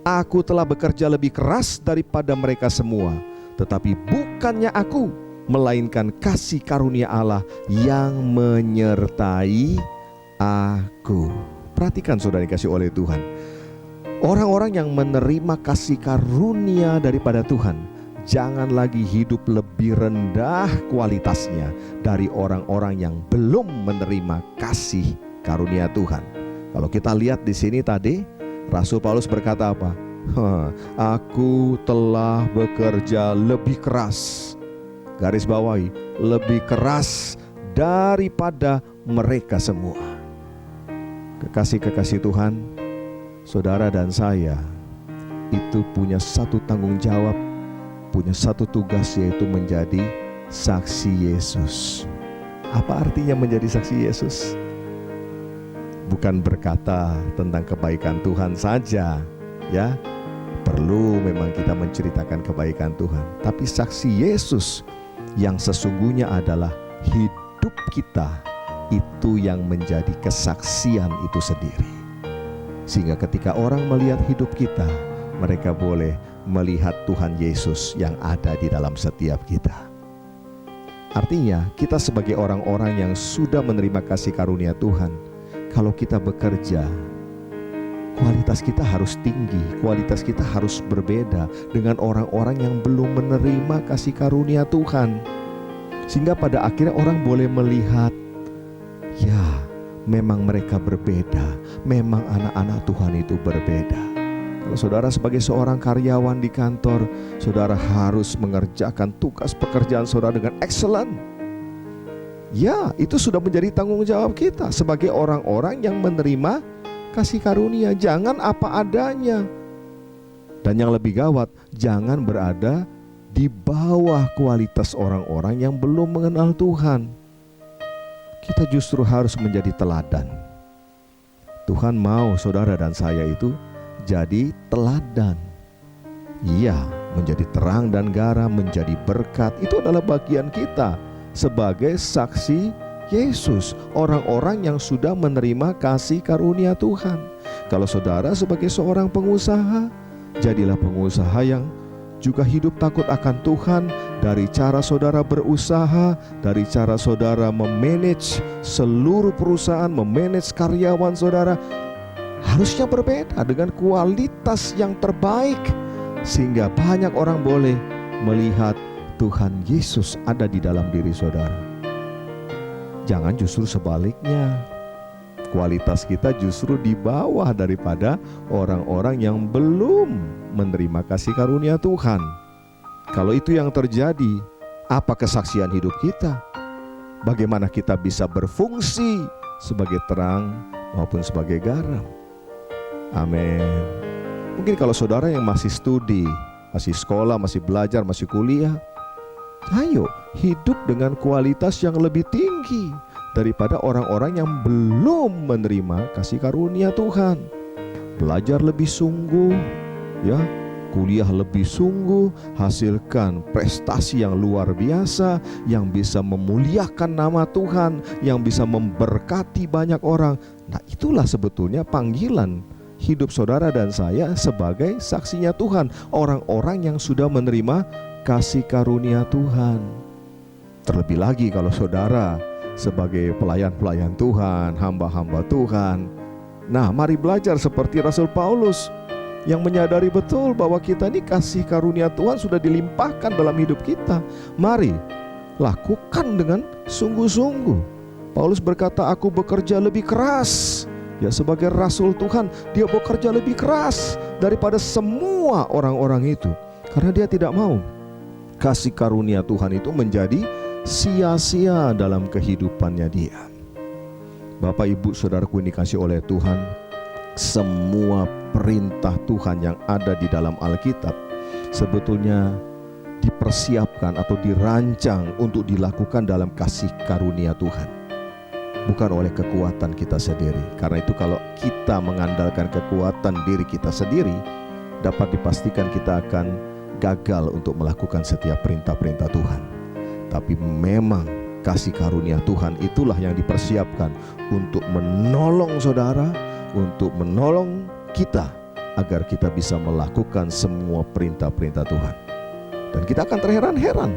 D: aku telah bekerja lebih keras daripada mereka semua, tetapi bukannya aku, melainkan kasih karunia Allah yang menyertai aku. Perhatikan saudara dikasih oleh Tuhan, orang-orang yang menerima kasih karunia daripada Tuhan jangan lagi hidup lebih rendah kualitasnya dari orang-orang yang belum menerima kasih karunia Tuhan. Kalau kita lihat di sini tadi, Rasul Paulus berkata apa? Aku telah bekerja lebih keras, garis bawahi, lebih keras daripada mereka semua. Kekasih-kekasih Tuhan, saudara dan saya itu punya satu tanggung jawab, punya satu tugas, yaitu menjadi saksi Yesus. Apa artinya menjadi saksi Yesus? Bukan berkata tentang kebaikan Tuhan saja, ya. Perlu memang kita menceritakan kebaikan Tuhan, tapi saksi Yesus yang sesungguhnya adalah hidup kita, itu yang menjadi kesaksian itu sendiri. Sehingga ketika orang melihat hidup kita, mereka boleh melihat Tuhan Yesus yang ada di dalam setiap kita. Artinya kita sebagai orang-orang yang sudah menerima kasih karunia Tuhan, kalau kita bekerja, kualitas kita harus tinggi, kualitas kita harus berbeda dengan orang-orang yang belum menerima kasih karunia Tuhan. Sehingga pada akhirnya orang boleh melihat, ya memang mereka berbeda, memang anak-anak Tuhan itu berbeda. Kalau saudara sebagai seorang karyawan di kantor, saudara harus mengerjakan tugas pekerjaan saudara dengan excellent. Ya, itu sudah menjadi tanggung jawab kita sebagai orang-orang yang menerima kasih karunia. Jangan apa adanya. Dan yang lebih gawat, jangan berada di bawah kualitas orang-orang yang belum mengenal Tuhan. Kita justru harus menjadi teladan. Tuhan mau saudara dan saya itu jadi teladan. Iya, menjadi terang dan garam, menjadi berkat. Itu adalah bagian kita sebagai saksi Yesus, orang-orang yang sudah menerima kasih karunia Tuhan. Kalau saudara sebagai seorang pengusaha, jadilah pengusaha yang juga hidup takut akan Tuhan. Dari cara saudara berusaha, dari cara saudara memanage seluruh perusahaan, memanage karyawan saudara, harusnya berbeda dengan kualitas yang terbaik, sehingga banyak orang boleh melihat Tuhan Yesus ada di dalam diri saudara. Jangan justru sebaliknya, kualitas kita justru di bawah daripada orang-orang yang belum menerima kasih karunia Tuhan. Kalau itu yang terjadi, apa kesaksian hidup kita? Bagaimana kita bisa berfungsi sebagai terang maupun sebagai garam? Amin. Mungkin kalau saudara yang masih studi, masih sekolah, masih belajar, masih kuliah, ayo hidup dengan kualitas yang lebih tinggi daripada orang-orang yang belum menerima kasih karunia Tuhan. Belajar lebih sungguh, ya, kuliah lebih sungguh, hasilkan prestasi yang luar biasa, yang bisa memuliakan nama Tuhan, yang bisa memberkati banyak orang. Nah, itulah sebetulnya panggilan hidup saudara dan saya sebagai saksinya Tuhan, orang-orang yang sudah menerima kasih karunia Tuhan. Terlebih lagi kalau saudara sebagai pelayan-pelayan Tuhan, hamba-hamba Tuhan. Nah, mari belajar seperti Rasul Paulus yang menyadari betul bahwa kita ini kasih karunia Tuhan sudah dilimpahkan dalam hidup kita. Mari lakukan dengan sungguh-sungguh. Paulus berkata, aku bekerja lebih keras. Ya, sebagai Rasul Tuhan, dia bekerja lebih keras daripada semua orang-orang itu. Karena dia tidak mau kasih karunia Tuhan itu menjadi sia-sia dalam kehidupannya dia. Bapak, Ibu, Saudaraku yang dikasihi oleh Tuhan, semua perintah Tuhan yang ada di dalam Alkitab sebetulnya dipersiapkan atau dirancang untuk dilakukan dalam kasih karunia Tuhan, bukan oleh kekuatan kita sendiri. Karena itu kalau kita mengandalkan kekuatan diri kita sendiri, dapat dipastikan kita akan gagal untuk melakukan setiap perintah-perintah Tuhan. Tapi memang kasih karunia Tuhan itulah yang dipersiapkan untuk menolong saudara, untuk menolong kita agar kita bisa melakukan semua perintah-perintah Tuhan. Dan kita akan terheran-heran.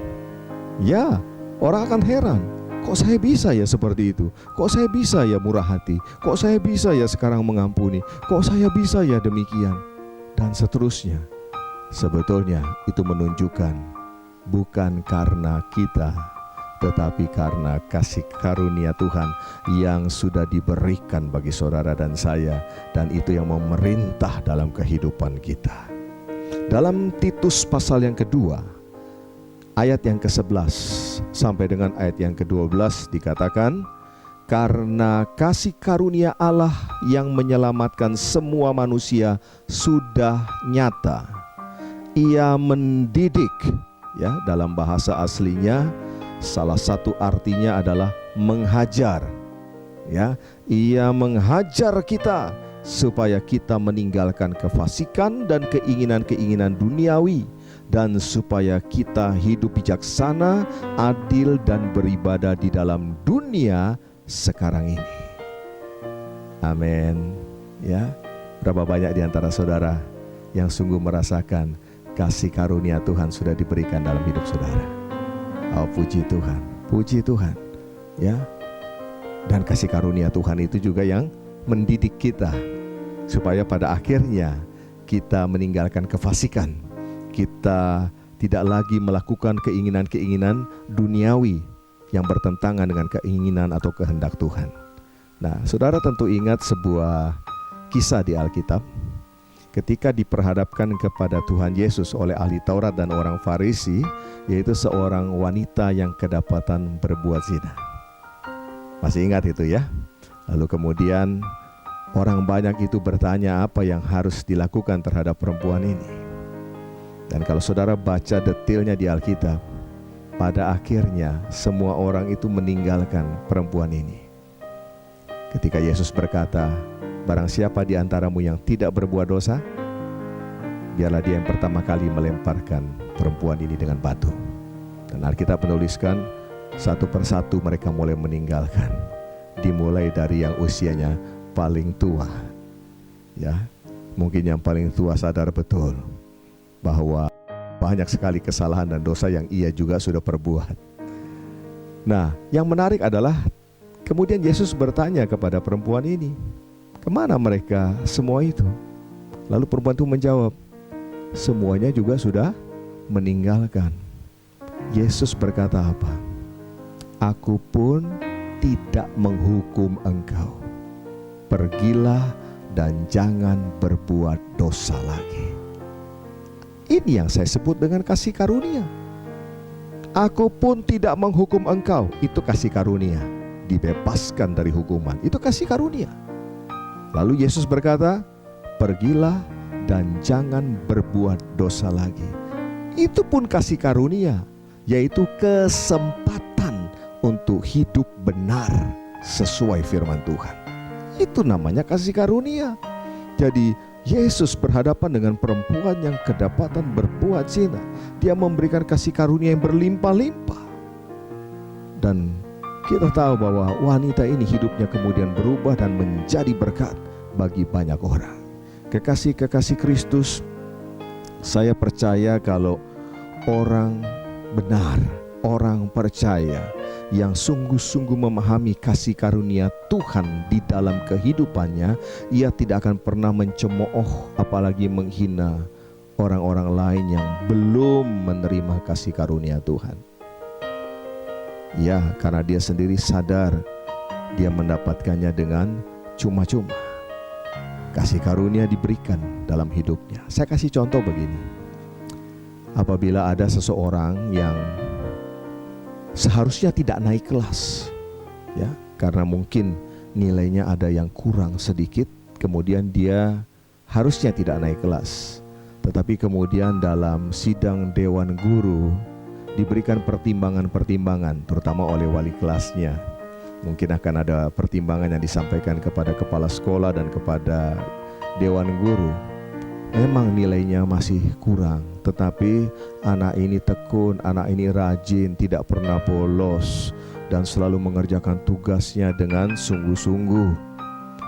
D: Ya, orang akan heran. Kok saya bisa ya seperti itu? Kok saya bisa ya murah hati? Kok saya bisa ya sekarang mengampuni? Kok saya bisa ya demikian? Dan seterusnya. Sebetulnya itu menunjukkan bukan karena kita, tetapi karena kasih karunia Tuhan yang sudah diberikan bagi saudara dan saya, dan itu yang memerintah dalam kehidupan kita. Dalam Titus pasal yang kedua, ayat yang ke-11 sampai dengan ayat yang ke-12 dikatakan, karena kasih karunia Allah yang menyelamatkan semua manusia sudah nyata. Ia mendidik, ya, dalam bahasa aslinya salah satu artinya adalah menghajar, ya. Ia menghajar kita supaya kita meninggalkan kefasikan dan keinginan-keinginan duniawi, dan supaya kita hidup bijaksana, adil, dan beribadah di dalam dunia sekarang ini. Amin. Ya, berapa banyak di antara saudara yang sungguh merasakan kasih karunia Tuhan sudah diberikan dalam hidup saudara? Oh, puji Tuhan, puji Tuhan, ya. Dan kasih karunia Tuhan itu juga yang mendidik kita supaya pada akhirnya kita meninggalkan kefasikan. Kita tidak lagi melakukan keinginan-keinginan duniawi yang bertentangan dengan keinginan atau kehendak Tuhan. Nah, saudara tentu ingat sebuah kisah di Alkitab ketika diperhadapkan kepada Tuhan Yesus oleh ahli Taurat dan orang Farisi, yaitu seorang wanita yang kedapatan berbuat zina. Masih ingat itu ya? Lalu kemudian orang banyak itu bertanya apa yang harus dilakukan terhadap perempuan ini. Dan kalau saudara baca detailnya di Alkitab, pada akhirnya semua orang itu meninggalkan perempuan ini. Ketika Yesus berkata, barang siapa di antaramu yang tidak berbuat dosa, biarlah dia yang pertama kali melemparkan perempuan ini dengan batu. Dan Alkitab menuliskan satu persatu mereka mulai meninggalkan. Dimulai dari yang usianya paling tua, ya. Mungkin yang paling tua sadar betul bahwa banyak sekali kesalahan dan dosa yang ia juga sudah perbuat. Nah, yang menarik adalah kemudian Yesus bertanya kepada perempuan ini, kemana mereka semua itu? Lalu perempuan itu menjawab, semuanya juga sudah meninggalkan. Yesus berkata apa? Aku pun tidak menghukum engkau. Pergilah dan jangan berbuat dosa lagi. Ini yang saya sebut dengan kasih karunia. Aku pun tidak menghukum engkau. Itu kasih karunia. Dibebaskan dari hukuman. Itu kasih karunia. Lalu Yesus berkata, pergilah dan jangan berbuat dosa lagi. Itu pun kasih karunia, yaitu kesempatan untuk hidup benar sesuai firman Tuhan. Itu namanya kasih karunia. Jadi Yesus berhadapan dengan perempuan yang kedapatan berbuat zina. Dia memberikan kasih karunia yang berlimpah-limpah. Dan kita tahu bahwa wanita ini hidupnya kemudian berubah dan menjadi berkat bagi banyak orang. Kekasih-kekasih Kristus, saya percaya kalau orang benar, orang percaya yang sungguh-sungguh memahami kasih karunia Tuhan di dalam kehidupannya, ia tidak akan pernah mencemooh apalagi menghina orang-orang lain yang belum menerima kasih karunia Tuhan. Ya, karena dia sendiri sadar dia mendapatkannya dengan cuma-cuma. Kasih karunia diberikan dalam hidupnya. Saya kasih contoh begini. apabila ada seseorang yang seharusnya tidak naik kelas, ya, karena mungkin nilainya ada yang kurang sedikit, kemudian dia harusnya tidak naik kelas. Tetapi kemudian dalam sidang dewan guru diberikan pertimbangan-pertimbangan, terutama oleh wali kelasnya. Mungkin akan ada pertimbangan yang disampaikan kepada kepala sekolah dan kepada dewan guru. Memang nilainya masih kurang, tetapi anak ini tekun, anak ini rajin, tidak pernah bolos, dan selalu mengerjakan tugasnya dengan sungguh-sungguh.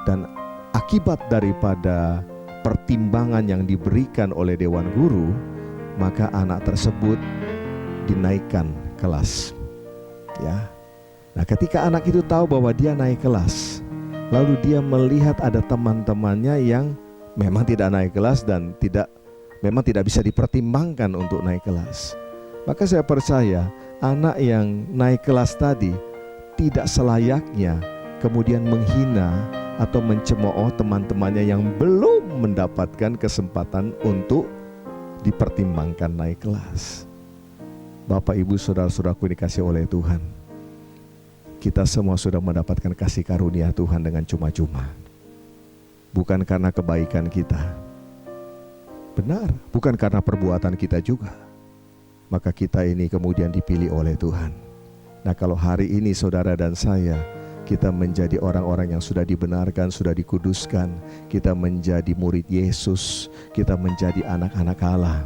D: Dan akibat daripada pertimbangan yang diberikan oleh dewan guru, maka anak tersebut dinaikkan kelas. Ya. Nah, ketika anak itu tahu bahwa dia naik kelas, lalu dia melihat ada teman-temannya yang memang tidak naik kelas dan memang tidak bisa dipertimbangkan untuk naik kelas, maka saya percaya anak yang naik kelas tadi tidak selayaknya kemudian menghina atau mencemooh teman-temannya yang belum mendapatkan kesempatan untuk dipertimbangkan naik kelas. Bapak, Ibu, saudara-saudaraku dikasih oleh Tuhan, kita semua sudah mendapatkan kasih karunia Tuhan dengan cuma-cuma, bukan karena kebaikan kita, benar, bukan karena perbuatan kita juga. Maka kita ini kemudian dipilih oleh Tuhan. Nah, kalau hari ini saudara dan saya, kita menjadi orang-orang yang sudah dibenarkan, sudah dikuduskan, kita menjadi murid Yesus, kita menjadi anak-anak Allah,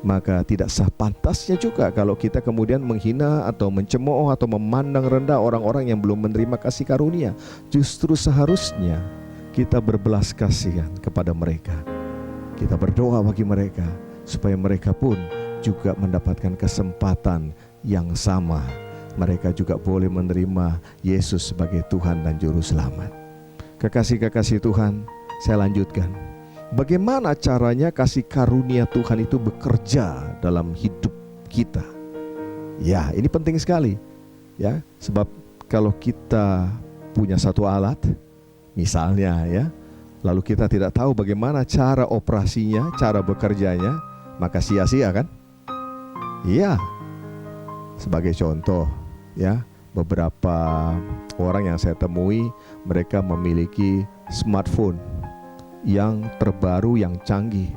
D: maka tidak sah pantasnya juga kalau kita kemudian menghina atau mencemooh atau memandang rendah orang-orang yang belum menerima kasih karunia. Justru seharusnya kita berbelas kasihan kepada mereka. Kita berdoa bagi mereka supaya mereka pun juga mendapatkan kesempatan yang sama. Mereka juga boleh menerima Yesus sebagai Tuhan dan Juru Selamat. Kekasih-kekasih Tuhan, saya lanjutkan. Bagaimana caranya kasih karunia Tuhan itu bekerja dalam hidup kita? Ya, ini penting sekali. Ya, sebab kalau kita punya satu alat, misalnya ya, lalu kita tidak tahu bagaimana cara operasinya, cara bekerjanya, maka sia-sia kan? Iya. Sebagai contoh ya, beberapa orang yang saya temui, mereka memiliki smartphone yang terbaru, yang canggih.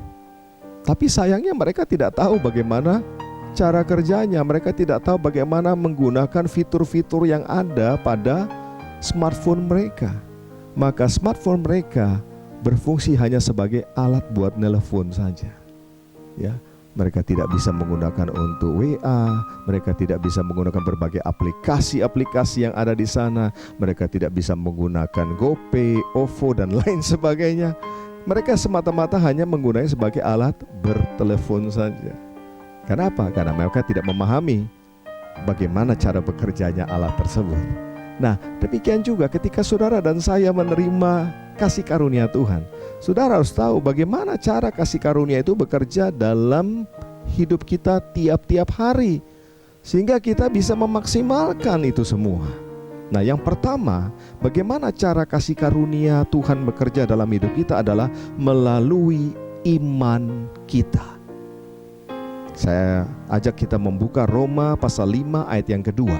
D: Tapi sayangnya mereka tidak tahu bagaimana cara kerjanya. Mereka tidak tahu bagaimana menggunakan fitur-fitur yang ada pada smartphone mereka. Maka smartphone mereka berfungsi hanya sebagai alat buat nelpon saja. Ya, mereka tidak bisa menggunakan untuk WA, mereka tidak bisa menggunakan berbagai aplikasi-aplikasi yang ada di sana, mereka tidak bisa menggunakan GoPay, OVO dan lain sebagainya. Mereka semata-mata hanya menggunakan sebagai alat bertelepon saja. Kenapa? Karena mereka tidak memahami bagaimana cara bekerjanya alat tersebut. Nah, demikian juga ketika saudara dan saya menerima kasih karunia Tuhan, saudara harus tahu bagaimana cara kasih karunia itu bekerja dalam hidup kita tiap-tiap hari, sehingga kita bisa memaksimalkan itu semua. Nah, yang pertama, bagaimana cara kasih karunia Tuhan bekerja dalam hidup kita adalah melalui iman kita. Saya ajak kita membuka Roma pasal 5 ayat yang kedua.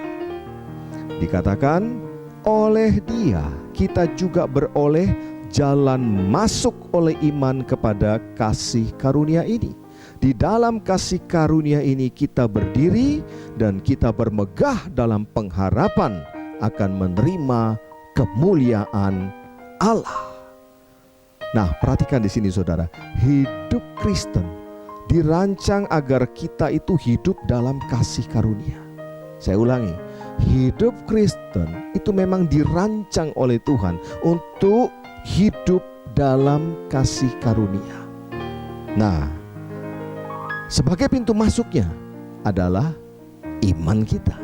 D: Dikatakan, oleh Dia kita juga beroleh jalan masuk oleh iman kepada kasih karunia ini. Di dalam kasih karunia ini kita berdiri dan kita bermegah dalam pengharapan akan menerima kemuliaan Allah. Nah, perhatikan di sini saudara, hidup Kristen dirancang agar kita itu hidup dalam kasih karunia. Saya ulangi, hidup Kristen itu memang dirancang oleh Tuhan untuk hidup dalam kasih karunia. Nah, sebagai pintu masuknya adalah iman kita.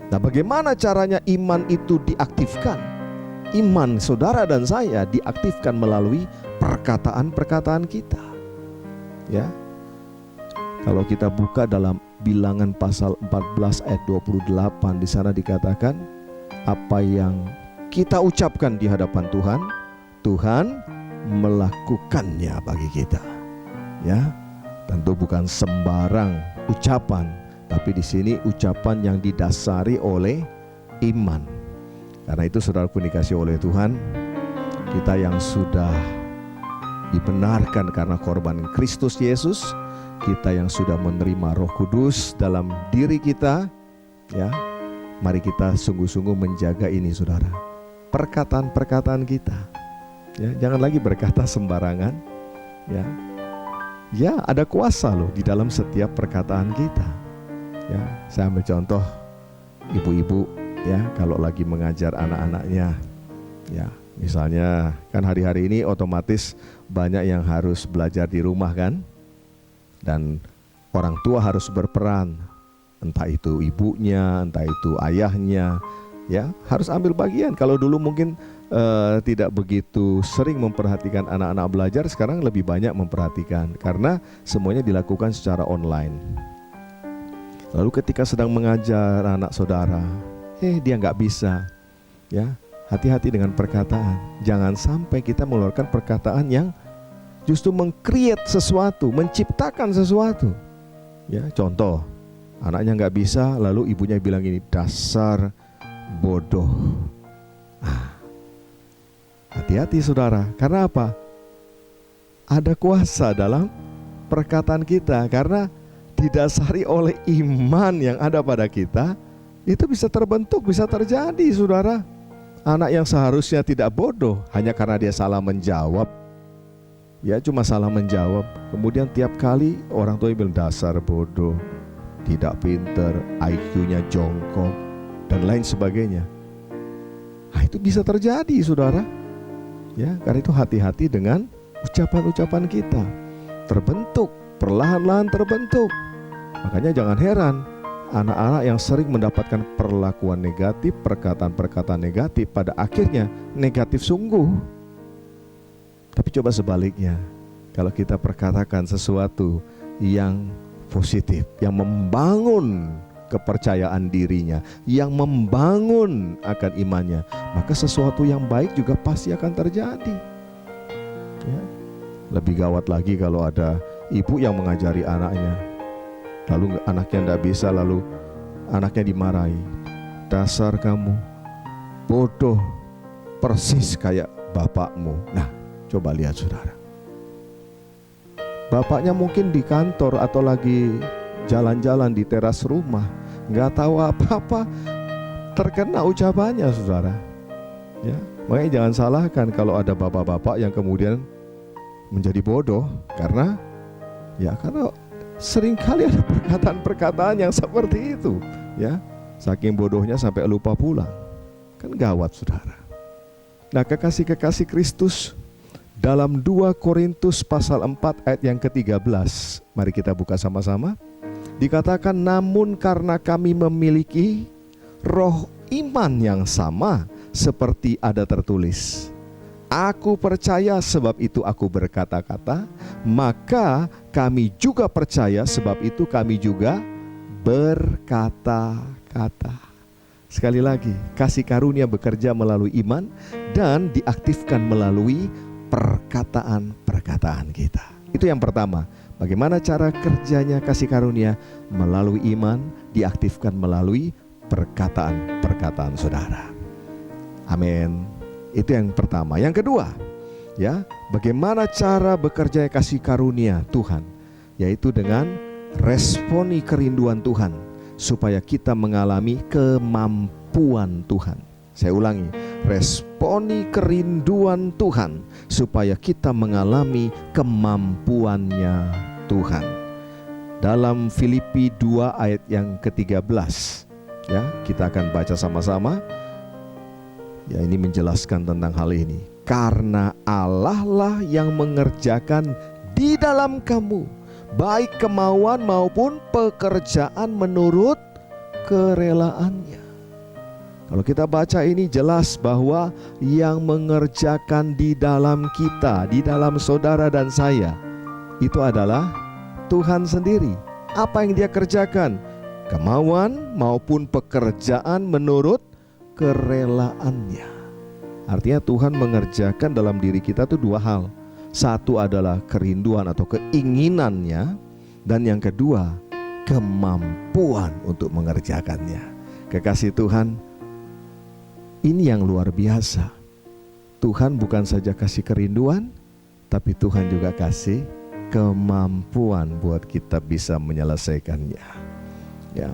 D: Nah, bagaimana caranya iman itu diaktifkan? Iman saudara dan saya diaktifkan melalui perkataan-perkataan kita. Ya. Kalau kita buka dalam Bilangan pasal 14 ayat 28, di sana dikatakan apa yang kita ucapkan di hadapan Tuhan, Tuhan melakukannya bagi kita. Ya. Tentu bukan sembarang ucapan, tapi di sini ucapan yang didasari oleh iman. Karena itu saudaraku dikasih oleh Tuhan, kita yang sudah dibenarkan karena korban Kristus Yesus, kita yang sudah menerima Roh Kudus dalam diri kita, ya, mari kita sungguh-sungguh menjaga ini, saudara. Perkataan-perkataan kita, ya, jangan lagi berkata sembarangan, ya. Ya, ada kuasa loh di dalam setiap perkataan kita. Ya, saya ambil contoh ibu-ibu, ya, kalau lagi mengajar anak-anaknya, ya, misalnya kan hari-hari ini otomatis banyak yang harus belajar di rumah kan, dan orang tua harus berperan, entah itu ibunya, entah itu ayahnya, ya, harus ambil bagian. Kalau dulu mungkin tidak begitu sering memperhatikan anak-anak belajar, sekarang lebih banyak memperhatikan karena semuanya dilakukan secara online. Lalu ketika sedang mengajar anak saudara, dia nggak bisa, ya, hati-hati dengan perkataan. Jangan sampai kita mengeluarkan perkataan yang justru meng-create sesuatu, menciptakan sesuatu. Ya, contoh, anaknya nggak bisa, lalu ibunya bilang ini, dasar bodoh. Hati-hati saudara, karena apa? Ada kuasa dalam perkataan kita, karena didasari oleh iman yang ada pada kita, itu bisa terbentuk, bisa terjadi, saudara. Anak yang seharusnya tidak bodoh, hanya karena dia salah menjawab, ya, cuma salah menjawab. Kemudian tiap kali orang tua bilang dasar bodoh, tidak pinter, IQ-nya jongkok, dan lain sebagainya. Itu bisa terjadi, saudara. Ya, karena itu hati-hati dengan ucapan-ucapan kita. Terbentuk, perlahan-lahan terbentuk. Makanya jangan heran anak-anak yang sering mendapatkan perlakuan negatif, perkataan-perkataan negatif, pada akhirnya negatif sungguh. Tapi coba sebaliknya, kalau kita perkatakan sesuatu yang positif, yang membangun kepercayaan dirinya, yang membangun akan imannya, maka sesuatu yang baik juga pasti akan terjadi. Ya. Lebih gawat lagi kalau ada ibu yang mengajari anaknya, lalu anaknya tidak bisa, lalu anaknya dimarahi, dasar kamu bodoh, persis kayak bapakmu. Nah, coba lihat saudara, bapaknya mungkin di kantor atau lagi jalan-jalan di teras rumah, nggak tahu apa-apa, terkena ucapannya, saudara. Ya, makanya jangan salahkan kalau ada bapak-bapak yang kemudian menjadi bodoh karena seringkali ada perkataan-perkataan yang seperti itu, ya. Saking bodohnya sampai lupa pulang, kan gawat, saudara. Nah, kekasih-kekasih Kristus, dalam 2 Korintus pasal 4 ayat yang ke-13, mari kita buka sama-sama. Dikatakan, namun karena kami memiliki roh iman yang sama, seperti ada tertulis, aku percaya sebab itu aku berkata-kata, maka kami juga percaya sebab itu kami juga berkata-kata. Sekali lagi, kasih karunia bekerja melalui iman dan diaktifkan melalui perkataan-perkataan kita. Itu yang pertama. Bagaimana cara kerjanya kasih karunia? Melalui iman, diaktifkan melalui perkataan-perkataan saudara. Amin. Itu yang pertama. Yang kedua, ya, bagaimana cara bekerja kasih karunia Tuhan? Yaitu dengan responi kerinduan Tuhan, supaya kita mengalami kemampuan Tuhan. Saya ulangi, responi kerinduan Tuhan supaya kita mengalami kemampuannya Tuhan. Dalam Filipi 2 ayat yang ke-13, ya, kita akan baca sama-sama. Ya, ini menjelaskan tentang hal ini. Karena Allah lah yang mengerjakan di dalam kamu baik kemauan maupun pekerjaan menurut kerelaannya. Kalau kita baca ini jelas bahwa yang mengerjakan di dalam kita, di dalam saudara dan saya, itu adalah Tuhan sendiri. Apa yang Dia kerjakan? Kemauan maupun pekerjaan menurut kerelaannya. Artinya Tuhan mengerjakan dalam diri kita itu 2 hal. Satu adalah kerinduan atau keinginannya, Dan yang kedua, kemampuan untuk mengerjakannya. Kekasih Tuhan, ini yang luar biasa. Tuhan bukan saja kasih kerinduan, tapi Tuhan juga kasih kemampuan buat kita bisa menyelesaikannya. Ya,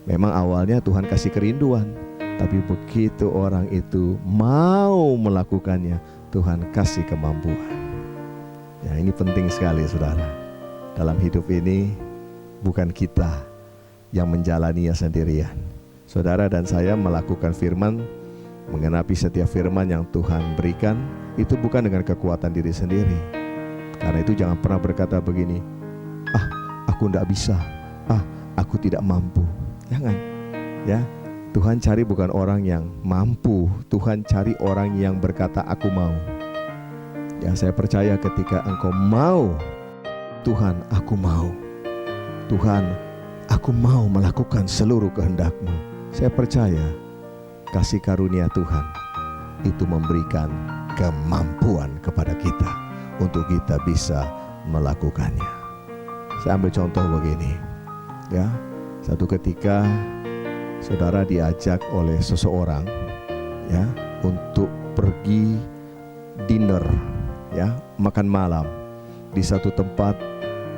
D: memang awalnya Tuhan kasih kerinduan, tapi begitu orang itu mau melakukannya, Tuhan kasih kemampuan. Ya, ini penting sekali saudara. Dalam hidup ini bukan kita yang menjalaninya sendirian. Saudara dan saya melakukan firman, menggenapi setiap firman yang Tuhan berikan, itu bukan dengan kekuatan diri sendiri. Karena itu jangan pernah berkata begini, aku tidak bisa, aku tidak mampu. Jangan. Ya, Tuhan cari bukan orang yang mampu, Tuhan cari orang yang berkata aku mau. Ya, saya percaya ketika engkau mau, Tuhan aku mau, Tuhan aku mau melakukan seluruh kehendak-Mu. Saya percaya kasih karunia Tuhan itu memberikan kemampuan kepada kita untuk kita bisa melakukannya. Saya ambil contoh begini, ya. Satu ketika saudara diajak oleh seseorang, ya, untuk pergi dinner, ya, makan malam di satu tempat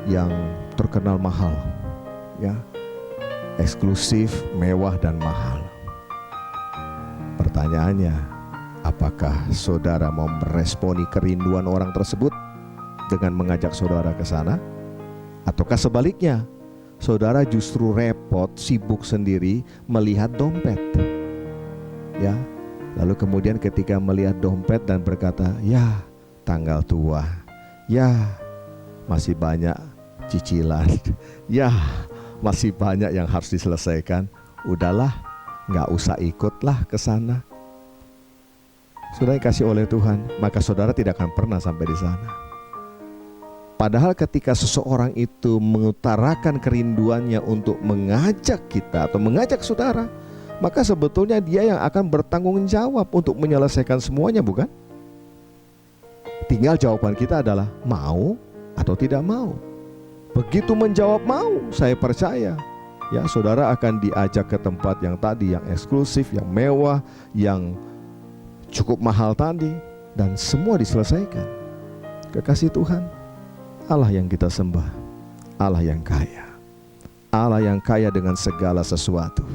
D: yang terkenal mahal, ya, eksklusif, mewah dan mahal. Pertanyaannya, apakah saudara mau meresponi kerinduan orang tersebut dengan mengajak saudara ke sana? Ataukah sebaliknya, saudara justru repot, sibuk sendiri melihat dompet? Ya, lalu kemudian ketika melihat dompet dan berkata, ya tanggal tua, ya masih banyak cicilan, ya masih banyak yang harus diselesaikan, udahlah, nggak usah ikutlah ke sana. Saudara dikasih oleh Tuhan, maka saudara tidak akan pernah sampai di sana. Padahal ketika seseorang itu mengutarakan kerinduannya untuk mengajak kita atau mengajak saudara, maka sebetulnya dia yang akan bertanggung jawab untuk menyelesaikan semuanya, bukan? Tinggal jawaban kita adalah mau atau tidak mau. Begitu menjawab mau, saya percaya, ya, saudara akan diajak ke tempat yang tadi, yang eksklusif, yang mewah, yang cukup mahal tadi, dan semua diselesaikan. Kekasih Tuhan, Allah yang kita sembah, Allah yang kaya, Allah yang kaya dengan segala sesuatu.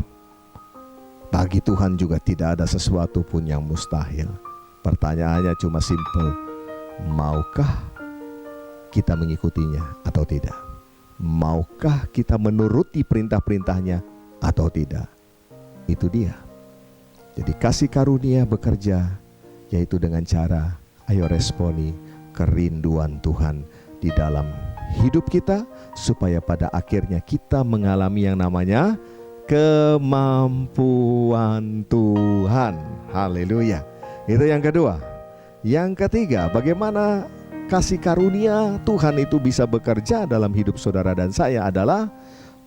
D: Bagi Tuhan juga tidak ada sesuatu pun yang mustahil. Pertanyaannya cuma simpel, maukah kita mengikutinya atau tidak? Maukah kita menuruti perintah-perintahnya atau tidak? Itu dia. Jadi kasih karunia bekerja, yaitu dengan cara, ayo responi kerinduan Tuhan di dalam hidup kita, supaya pada akhirnya kita mengalami yang namanya kemampuan Tuhan. Haleluya. Itu yang kedua. Yang ketiga, bagaimana kasih karunia Tuhan itu bisa bekerja dalam hidup saudara dan saya adalah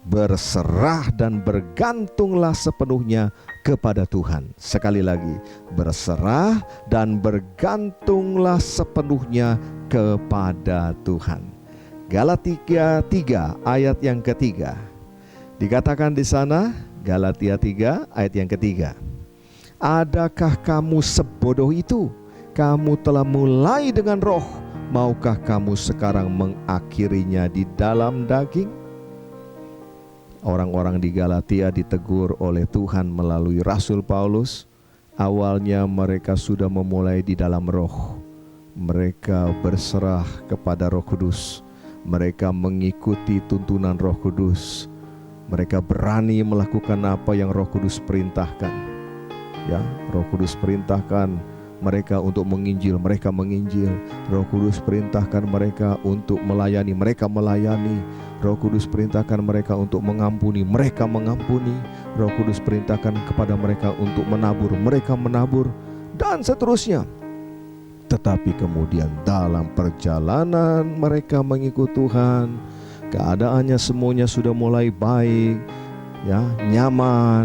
D: berserah dan bergantunglah sepenuhnya kepada Tuhan. Sekali lagi, berserah dan bergantunglah sepenuhnya kepada Tuhan. Galatia 3 ayat yang ketiga. Dikatakan di sana, Galatia 3 ayat yang ketiga. Adakah kamu sebodoh itu? Kamu telah mulai dengan roh, maukah kamu sekarang mengakhirinya di dalam daging? Orang-orang di Galatia ditegur oleh Tuhan melalui Rasul Paulus. Awalnya mereka sudah memulai di dalam roh. Mereka berserah kepada Roh Kudus. Mereka mengikuti tuntunan Roh Kudus. Mereka berani melakukan apa yang Roh Kudus perintahkan. Ya, Roh Kudus perintahkan mereka untuk menginjil, mereka menginjil. Roh Kudus perintahkan mereka untuk melayani, mereka melayani. Roh Kudus perintahkan mereka untuk mengampuni, mereka mengampuni. Roh Kudus perintahkan kepada mereka untuk menabur, mereka menabur, dan seterusnya. Tetapi kemudian dalam perjalanan mereka mengikut Tuhan, keadaannya semuanya sudah mulai baik, ya, nyaman.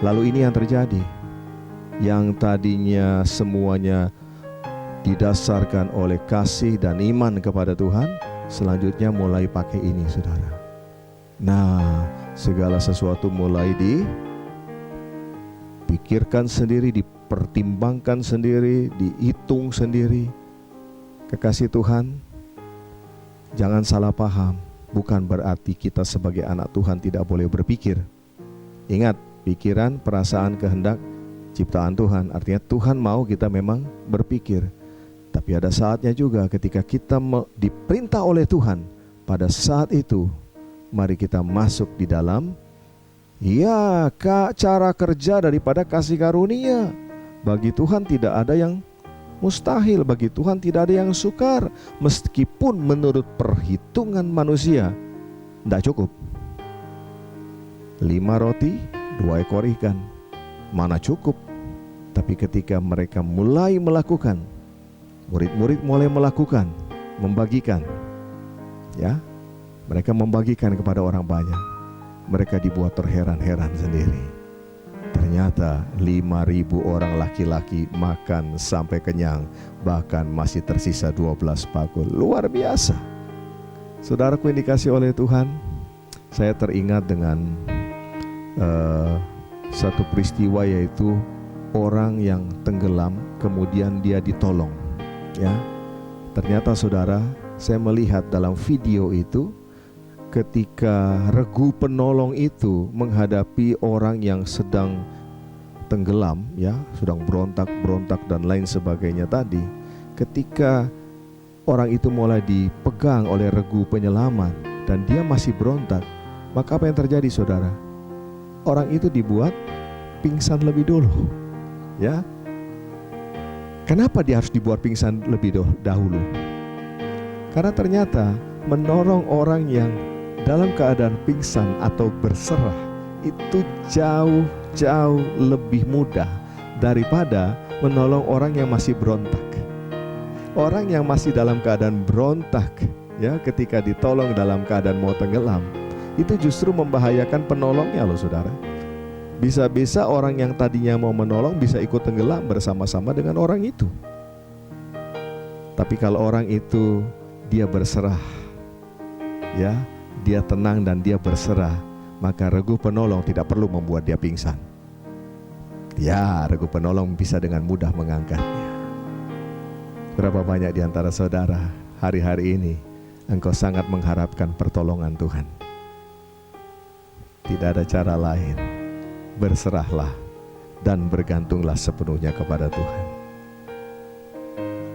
D: Lalu ini yang terjadi. Yang tadinya semuanya didasarkan oleh kasih dan iman kepada Tuhan, selanjutnya mulai pakai ini, saudara. Nah, segala sesuatu mulai dipikirkan sendiri, dipertimbangkan sendiri, dihitung sendiri. Kekasih Tuhan, jangan salah paham. Bukan berarti kita sebagai anak Tuhan tidak boleh berpikir. Ingat, pikiran, perasaan, kehendak ciptaan Tuhan. Artinya Tuhan mau kita memang berpikir. Tapi ada saatnya juga ketika kita diperintah oleh Tuhan, pada saat itu mari kita masuk di dalam cara kerja daripada kasih karunia. Bagi Tuhan tidak ada yang mustahil, bagi Tuhan tidak ada yang sukar. Meskipun menurut perhitungan manusia tidak cukup. 5 roti, 2 ekor ikan, mana cukup. Tapi ketika mereka mulai melakukan, murid-murid mulai melakukan, membagikan, ya, mereka membagikan kepada orang banyak. Mereka dibuat terheran-heran sendiri. Ternyata 5.000 orang laki-laki makan sampai kenyang, bahkan masih tersisa 12 bakul. Luar biasa. Saudaraku yang dikasih oleh Tuhan, saya teringat dengan satu peristiwa, yaitu orang yang tenggelam kemudian dia ditolong. Ya, ternyata saudara, saya melihat dalam video itu ketika regu penolong itu menghadapi orang yang sedang tenggelam, ya, sedang berontak dan lain sebagainya tadi. Ketika orang itu mulai dipegang oleh regu penyelamat dan dia masih berontak, maka apa yang terjadi, saudara? Orang itu dibuat pingsan lebih dulu. Ya, kenapa dia harus dibuat pingsan lebih dahulu? Karena ternyata menolong orang yang dalam keadaan pingsan atau berserah itu jauh lebih mudah daripada menolong orang yang masih berontak. Orang yang masih dalam keadaan berontak, ya, ketika ditolong dalam keadaan mau tenggelam, itu justru membahayakan penolongnya loh, saudara. Bisa-bisa orang yang tadinya mau menolong bisa ikut tenggelam bersama-sama dengan orang itu. Tapi kalau orang itu dia berserah, ya, dia tenang dan dia berserah, maka regu penolong tidak perlu membuat dia pingsan. Ya, regu penolong bisa dengan mudah mengangkatnya. Berapa banyak di antara saudara hari-hari ini engkau sangat mengharapkan pertolongan Tuhan? Tidak ada cara lain. Berserahlah dan bergantunglah sepenuhnya kepada Tuhan.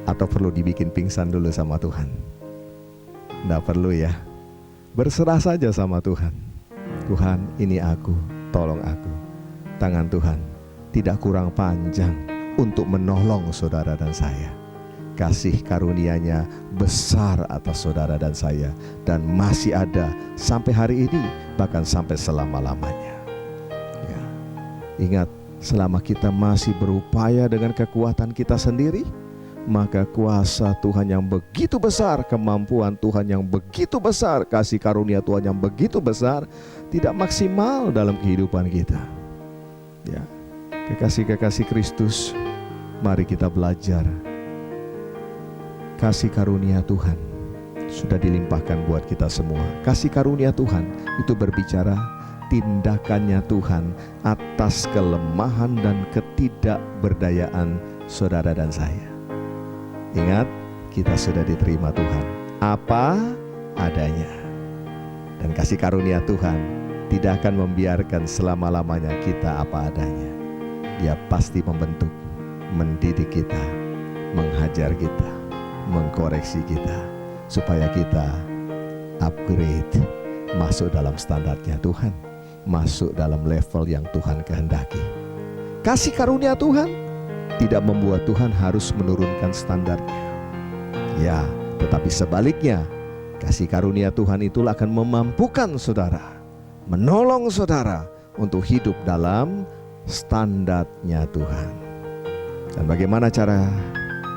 D: Atau perlu dibikin pingsan dulu sama Tuhan? Tidak perlu, ya. Berserah saja sama Tuhan. Tuhan, ini aku, tolong aku. Tangan Tuhan tidak kurang panjang untuk menolong saudara dan saya. Kasih karunia-Nya besar atas saudara dan saya, dan masih ada sampai hari ini, bahkan sampai selama-lamanya. Ya. Ingat, selama kita masih berupaya dengan kekuatan kita sendiri, maka kuasa Tuhan yang begitu besar, kemampuan Tuhan yang begitu besar, kasih karunia Tuhan yang begitu besar tidak maksimal dalam kehidupan kita. Ya, kekasih-kekasih Kristus, mari kita belajar. Kasih karunia Tuhan sudah dilimpahkan buat kita semua. Kasih karunia Tuhan itu berbicara tindakannya Tuhan atas kelemahan dan ketidakberdayaan saudara dan saya. Ingat, kita sudah diterima Tuhan apa adanya. Dan kasih karunia Tuhan tidak akan membiarkan selama-lamanya kita apa adanya. Dia pasti membentuk, mendidik kita, menghajar kita, mengkoreksi kita, supaya kita upgrade, masuk dalam standarnya Tuhan, masuk dalam level yang Tuhan kehendaki. Kasih karunia Tuhan tidak membuat Tuhan harus menurunkan standarnya. Ya, tetapi sebaliknya, kasih karunia Tuhan itulah akan memampukan saudara, menolong saudara untuk hidup dalam standarnya Tuhan. Dan bagaimana cara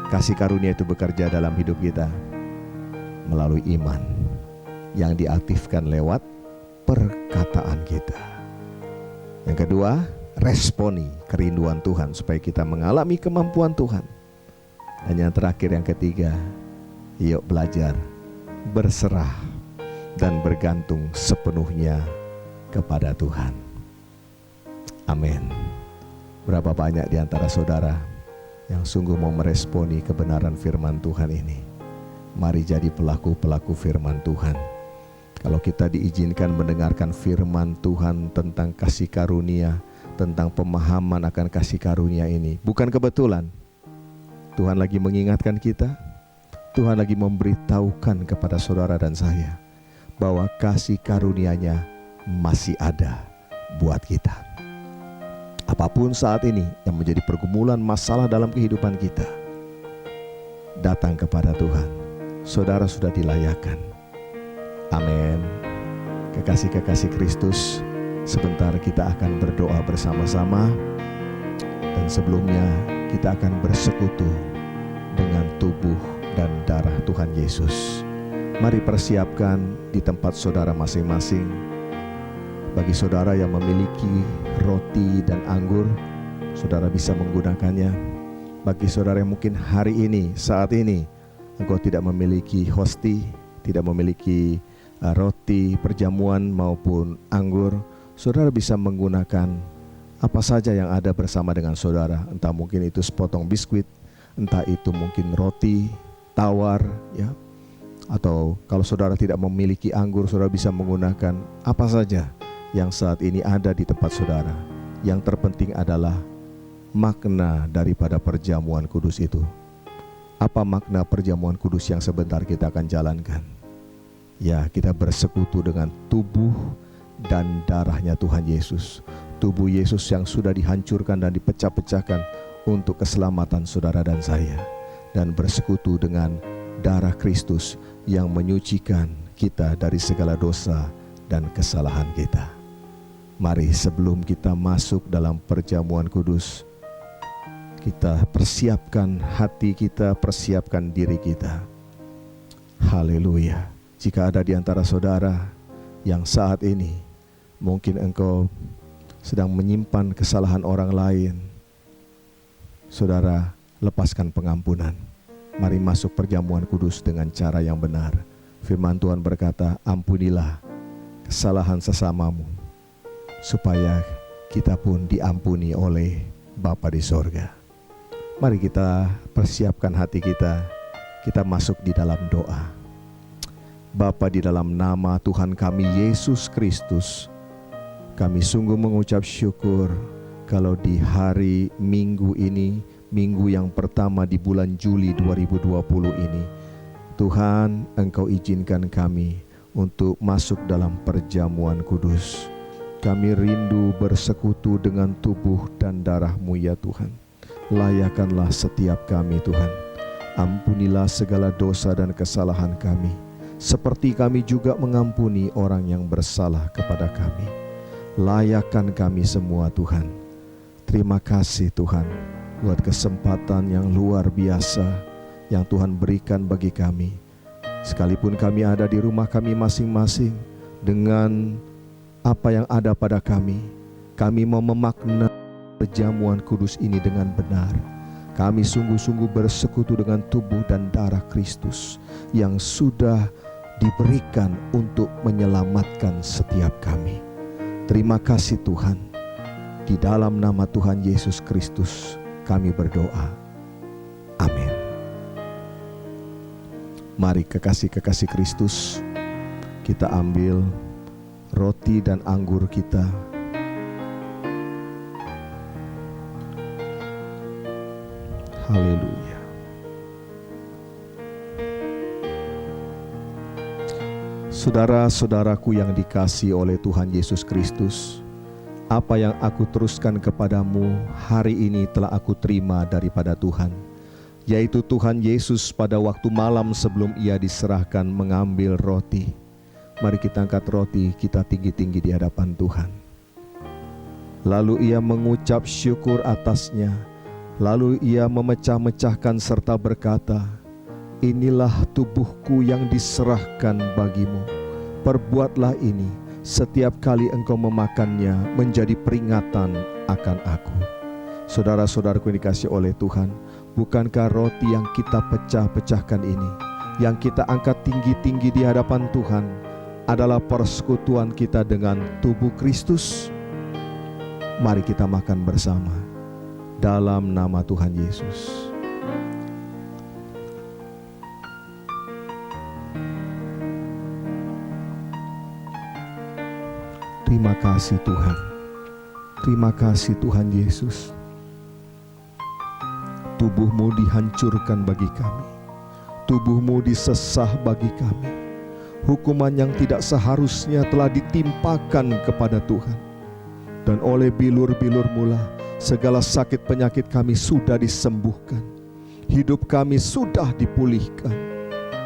D: kasih karunia itu bekerja dalam hidup kita? Melalui iman yang diaktifkan lewat perkataan kita. Yang kedua, responi kerinduan Tuhan supaya kita mengalami kemampuan Tuhan. Dan yang terakhir, yang ketiga, yuk belajar berserah dan bergantung sepenuhnya kepada Tuhan. Amin. Berapa banyak di antara saudara yang sungguh mau meresponi kebenaran firman Tuhan ini? Mari jadi pelaku-pelaku firman Tuhan. Kalau kita diizinkan mendengarkan firman Tuhan tentang kasih karunia, tentang pemahaman akan kasih karunia ini, bukan kebetulan. Tuhan lagi mengingatkan kita, Tuhan lagi memberitahukan kepada saudara dan saya bahwa kasih karunia-Nya masih ada buat kita. Apapun saat ini yang menjadi pergumulan masalah dalam kehidupan kita, datang kepada Tuhan. Saudara sudah dilayakkan. Amin. Kekasih-kekasih Kristus, sebentar kita akan berdoa bersama-sama. Dan sebelumnya kita akan bersekutu dengan tubuh dan darah Tuhan Yesus. Mari persiapkan di tempat saudara masing-masing. Bagi saudara yang memiliki roti dan anggur, saudara bisa menggunakannya. Bagi saudara yang mungkin hari ini, saat ini, engkau tidak memiliki hosti, tidak memiliki roti, perjamuan maupun anggur, saudara bisa menggunakan apa saja yang ada bersama dengan saudara. Entah mungkin itu sepotong biskuit, entah itu mungkin roti tawar, ya. Atau kalau saudara tidak memiliki anggur, saudara bisa menggunakan apa saja yang saat ini ada di tempat saudara. Yang terpenting adalah makna daripada perjamuan kudus itu. Apa makna perjamuan kudus yang sebentar kita akan jalankan? Ya, kita bersekutu dengan tubuh dan darahnya Tuhan Yesus. Tubuh Yesus yang sudah dihancurkan dan dipecah-pecahkan untuk keselamatan saudara dan saya. Dan bersekutu dengan darah Kristus yang menyucikan kita dari segala dosa dan kesalahan kita. Mari sebelum kita masuk dalam perjamuan kudus, kita persiapkan hati kita, persiapkan diri kita. Haleluya. Jika ada di antara saudara yang saat ini mungkin engkau sedang menyimpan kesalahan orang lain, saudara lepaskan pengampunan. Mari masuk perjamuan kudus dengan cara yang benar. Firman Tuhan berkata, ampunilah kesalahan sesamamu, supaya kita pun diampuni oleh Bapa di sorga. Mari kita persiapkan hati kita, kita masuk di dalam doa. Bapa, di dalam nama Tuhan kami Yesus Kristus, kami sungguh mengucap syukur kalau di hari Minggu ini, Minggu yang pertama di bulan Juli 2020 ini, Tuhan, Engkau izinkan kami untuk masuk dalam perjamuan kudus. Kami rindu bersekutu dengan tubuh dan darah-Mu ya Tuhan. Layakanlah setiap kami Tuhan. Ampunilah segala dosa dan kesalahan kami, seperti kami juga mengampuni orang yang bersalah kepada kami. Layakkan kami semua Tuhan. Terima kasih Tuhan buat kesempatan yang luar biasa yang Tuhan berikan bagi kami. Sekalipun kami ada di rumah kami masing-masing, dengan apa yang ada pada kami mau memaknai perjamuan kudus ini dengan benar. Kami sungguh-sungguh bersekutu dengan tubuh dan darah Kristus yang sudah diberikan untuk menyelamatkan setiap kami. Terima kasih Tuhan. Di dalam nama Tuhan Yesus Kristus kami berdoa. Amin. Mari kekasih-kekasih Kristus, kita ambil roti dan anggur kita. Haleluya. Saudara-saudaraku yang dikasihi oleh Tuhan Yesus Kristus, apa yang aku teruskan kepadamu hari ini telah aku terima daripada Tuhan, yaitu Tuhan Yesus pada waktu malam sebelum Ia diserahkan mengambil roti. Mari kita angkat roti kita tinggi-tinggi di hadapan Tuhan. Lalu Ia mengucap syukur atasnya, lalu Ia memecah-mecahkan serta berkata, inilah tubuhku yang diserahkan bagimu. Perbuatlah ini setiap kali engkau memakannya menjadi peringatan akan aku. Saudara-saudaraku yang dikasihi oleh Tuhan, bukankah roti yang kita pecah-pecahkan ini, yang kita angkat tinggi-tinggi di hadapan Tuhan adalah persekutuan kita dengan tubuh Kristus. Mari kita makan bersama dalam nama Tuhan Yesus. Terima kasih Tuhan. Terima kasih Tuhan Yesus. Tubuh-Mu dihancurkan bagi kami. Tubuh-Mu disesah bagi kami. Hukuman yang tidak seharusnya telah ditimpakan kepada Tuhan. Dan oleh bilur-bilur-Mu lah segala sakit penyakit kami sudah disembuhkan. Hidup kami sudah dipulihkan.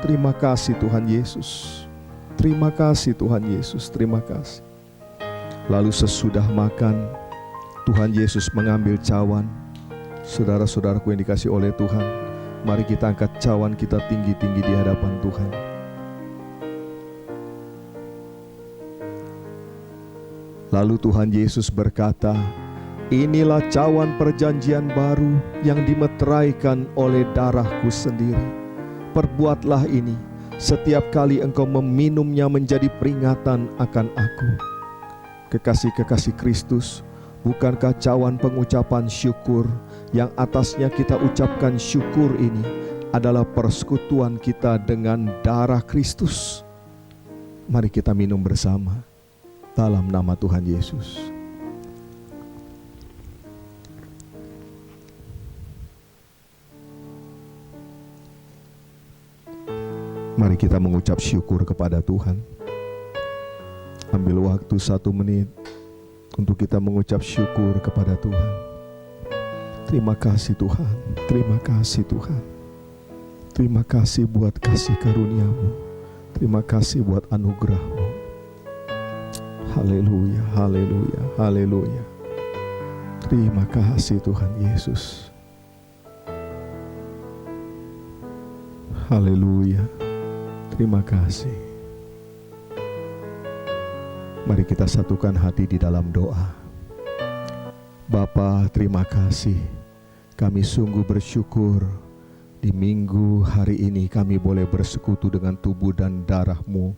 D: Terima kasih Tuhan Yesus. Terima kasih Tuhan Yesus. Terima kasih. Lalu sesudah makan, Tuhan Yesus mengambil cawan. Saudara-saudaraku yang dikasihi oleh Tuhan, mari kita angkat cawan kita tinggi-tinggi di hadapan Tuhan. Lalu Tuhan Yesus berkata, "Inilah cawan perjanjian baru yang dimeteraikan oleh darahku sendiri. Perbuatlah ini setiap kali engkau meminumnya menjadi peringatan akan aku." Kekasih-kekasih Kristus, bukankah cawan pengucapan syukur yang atasnya kita ucapkan syukur ini adalah persekutuan kita dengan darah Kristus? Mari kita minum bersama dalam nama Tuhan Yesus. Mari kita mengucap syukur kepada Tuhan. Ambil waktu 1 menit untuk kita mengucap syukur kepada Tuhan. Terima kasih Tuhan, terima kasih Tuhan. Terima kasih buat kasih karunia-Mu. Terima kasih buat anugerah-Mu. Haleluya, haleluya, haleluya. Terima kasih Tuhan Yesus. Haleluya. Terima kasih. Mari kita satukan hati di dalam doa. Bapa, terima kasih. Kami sungguh bersyukur di minggu hari ini kami boleh bersekutu dengan tubuh dan darah-Mu,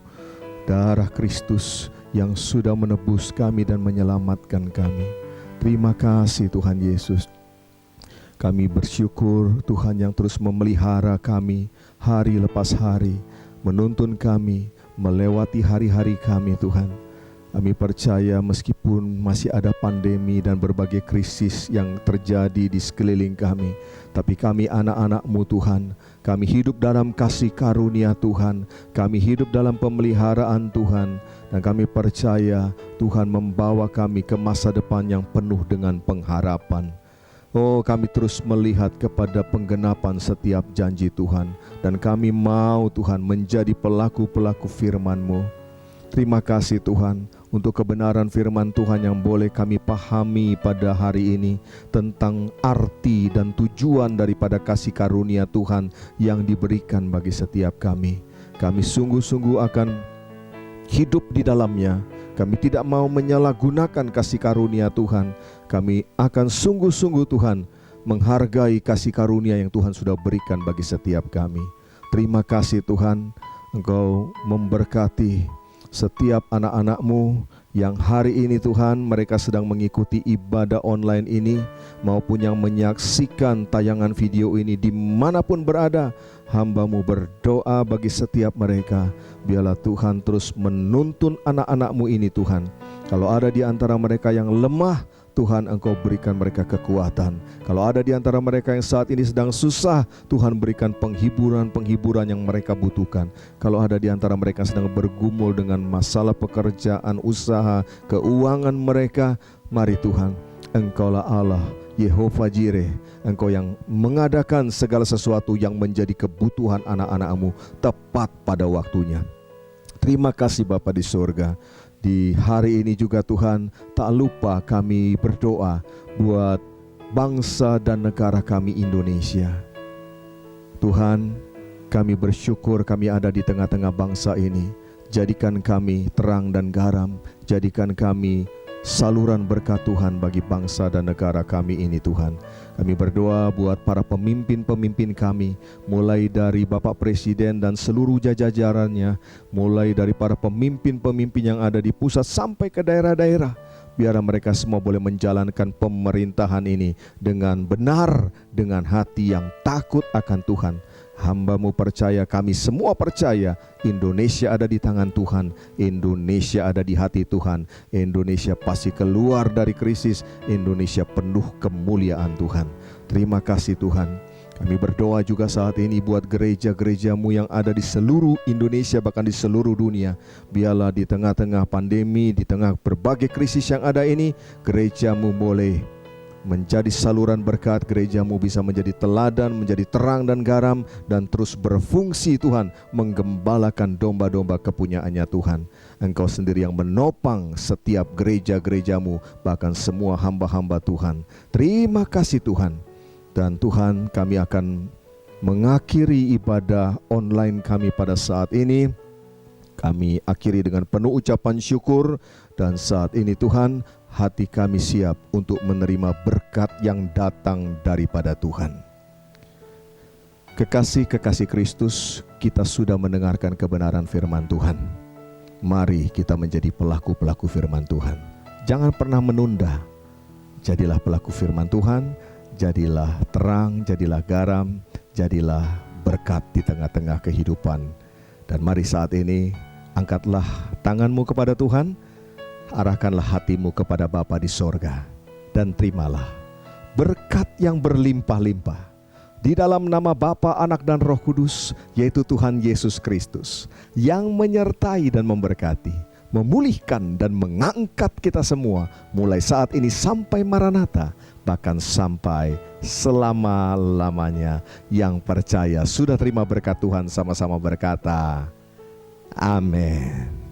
D: darah Kristus yang sudah menebus kami dan menyelamatkan kami. Terima kasih Tuhan Yesus. Kami bersyukur Tuhan yang terus memelihara kami hari lepas hari, menuntun kami melewati hari-hari kami Tuhan. Kami percaya meskipun masih ada pandemi dan berbagai krisis yang terjadi di sekeliling kami, tapi kami anak-anak-Mu Tuhan, kami hidup dalam kasih karunia Tuhan, kami hidup dalam pemeliharaan Tuhan, dan kami percaya Tuhan membawa kami ke masa depan yang penuh dengan pengharapan. Oh, kami terus melihat kepada penggenapan setiap janji Tuhan, dan kami mau Tuhan menjadi pelaku-pelaku firman-Mu. Terima kasih Tuhan untuk kebenaran firman Tuhan yang boleh kami pahami pada hari ini tentang arti dan tujuan daripada kasih karunia Tuhan yang diberikan bagi setiap kami. Kami sungguh-sungguh akan hidup di dalamnya. Kami tidak mau menyalahgunakan kasih karunia Tuhan. Kami akan sungguh-sungguh Tuhan menghargai kasih karunia yang Tuhan sudah berikan bagi setiap kami. Terima kasih Tuhan, Engkau memberkati setiap anak-anak-Mu yang hari ini Tuhan mereka sedang mengikuti ibadah online ini, maupun yang menyaksikan tayangan video ini dimanapun berada. Hamba-Mu berdoa bagi setiap mereka, biarlah Tuhan terus menuntun anak-anak-Mu ini Tuhan. Kalau ada di antara mereka yang lemah, Tuhan Engkau berikan mereka kekuatan. Kalau ada di antara mereka yang saat ini sedang susah, Tuhan berikan penghiburan-penghiburan yang mereka butuhkan. Kalau ada di antara mereka yang sedang bergumul dengan masalah pekerjaan, usaha, keuangan mereka, mari Tuhan, Engkaulah Allah, Yehova Jireh, Engkau yang mengadakan segala sesuatu yang menjadi kebutuhan anak-anak-Mu tepat pada waktunya. Terima kasih Bapa di surga. Di hari ini juga Tuhan, tak lupa kami berdoa buat bangsa dan negara kami Indonesia. Tuhan, kami bersyukur kami ada di tengah-tengah bangsa ini. Jadikan kami terang dan garam, jadikan kami saluran berkat Tuhan bagi bangsa dan negara kami ini Tuhan. Kami berdoa buat para pemimpin-pemimpin kami, mulai dari Bapak Presiden dan seluruh jajarannya, mulai dari para pemimpin-pemimpin yang ada di pusat sampai ke daerah-daerah. Biar mereka semua boleh menjalankan pemerintahan ini dengan benar, dengan hati yang takut akan Tuhan. Hamba-Mu percaya, kami semua percaya, Indonesia ada di tangan Tuhan, Indonesia ada di hati Tuhan, Indonesia pasti keluar dari krisis, Indonesia penuh kemuliaan Tuhan. Terima kasih Tuhan. Kami berdoa juga saat ini buat gereja-gereja-Mu yang ada di seluruh Indonesia, bahkan di seluruh dunia. Biarlah di tengah-tengah pandemi, di tengah berbagai krisis yang ada ini, gereja-Mu boleh menjadi saluran berkat, gereja-Mu bisa menjadi teladan, menjadi terang dan garam, dan terus berfungsi Tuhan, menggembalakan domba-domba kepunyaannya Tuhan. Engkau sendiri yang menopang setiap gereja-gereja-Mu, bahkan semua hamba-hamba Tuhan. Terima kasih Tuhan. Dan Tuhan, kami akan mengakhiri ibadah online kami pada saat ini. Kami akhiri dengan penuh ucapan syukur, dan saat ini Tuhan, hati kami siap untuk menerima berkat yang datang daripada Tuhan. Kekasih-kekasih Kristus, kita sudah mendengarkan kebenaran firman Tuhan. Mari kita menjadi pelaku-pelaku firman Tuhan. Jangan pernah menunda. Jadilah pelaku firman Tuhan, jadilah terang, jadilah garam, jadilah berkat di tengah-tengah kehidupan. Dan mari saat ini, angkatlah tanganmu kepada Tuhan, arahkanlah hatimu kepada Bapa di sorga, dan terimalah berkat yang berlimpah-limpah di dalam nama Bapa, Anak, dan Roh Kudus, yaitu Tuhan Yesus Kristus, yang menyertai dan memberkati, memulihkan dan mengangkat kita semua mulai saat ini sampai Maranatha, bahkan sampai selama-lamanya. Yang percaya sudah terima berkat Tuhan sama-sama berkata, amin.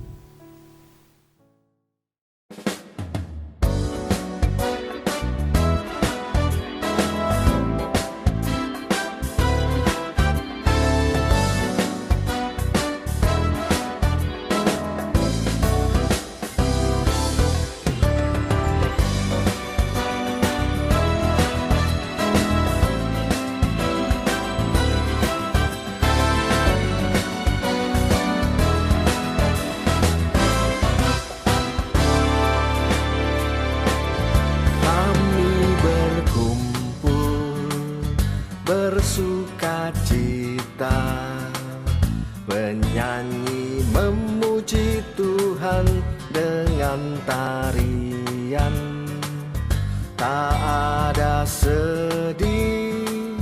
A: Bersukacita, menyanyi memuji Tuhan dengan tarian. Tak ada sedih,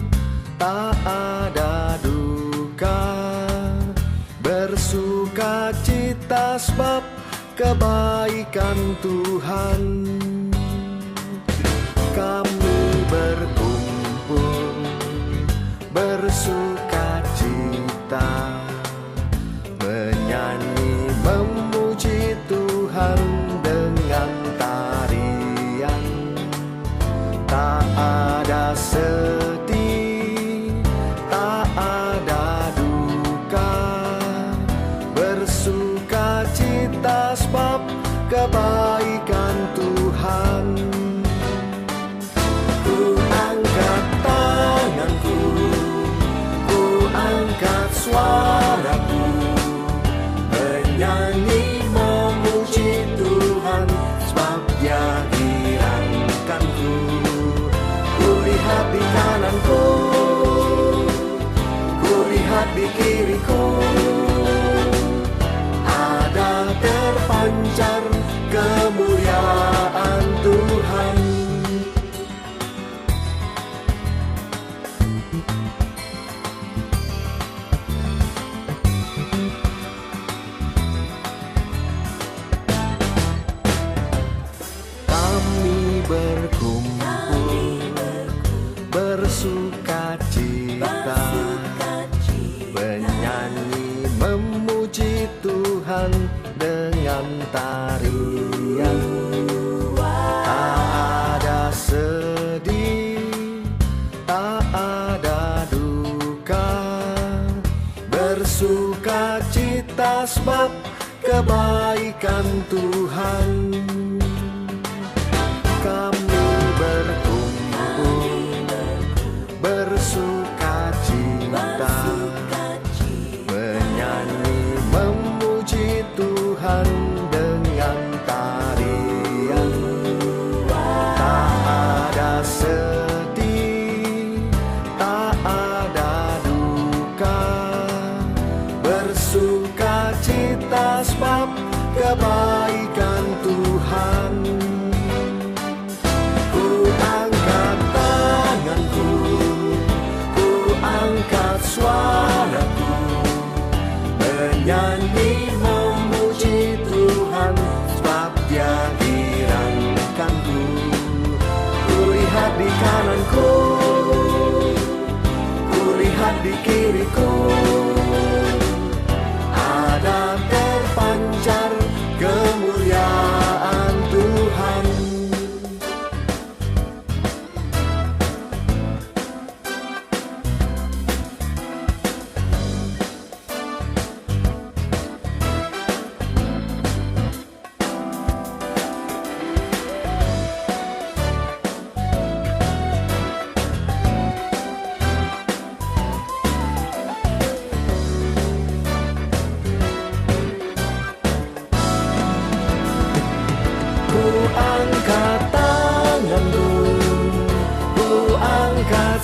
A: tak ada duka, bersukacita sebab kebaikan Tuhan. Kami berkumpul bersukacita, menyanyi memuji Tuhan dengan tarian. Tak ada sedih, tak ada duka, bersukacita sebab kebaikan Tuhan. Ku angkat tanganku, ku angkat suaraku, menyanyi memuji Tuhan sebab Dia hirangkanku. Ku lihat di kananku, ku lihat di kiriku, ada terpancar kemuliaan Tuhan. Berkumpul bersukacita, menyanyi memuji Tuhan dengan tarian. Tak ada sedih, tak ada duka, bersukacita sebab kebaikan Tuhan.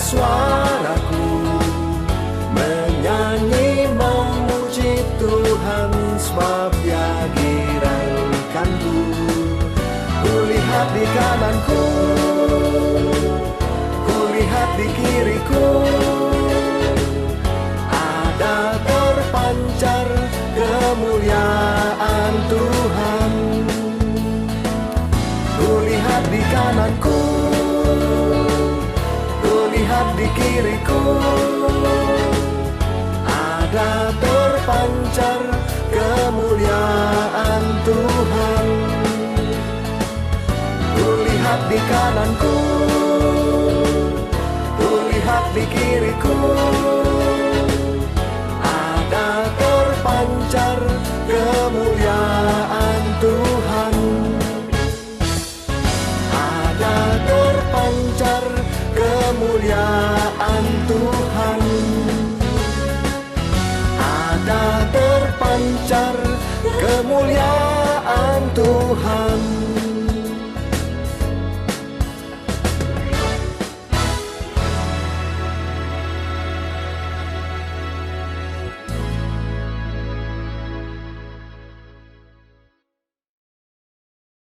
A: suaraku menyanyi memuji Tuhan, sebab Dia girangkanku. Kulihat di kananku, kulihat di kiriku, ada terpancar kemuliaan Tuhan. Kulihat di kananku, kulihat di kiriku, ada terpancar kemuliaan Tuhan. Kulihat di kananku, kulihat di kiriku, ada terpancar kemuliaan Tuhan. Ada terpancar kemuliaan Tuhan. Ada terpancar kemuliaan Tuhan.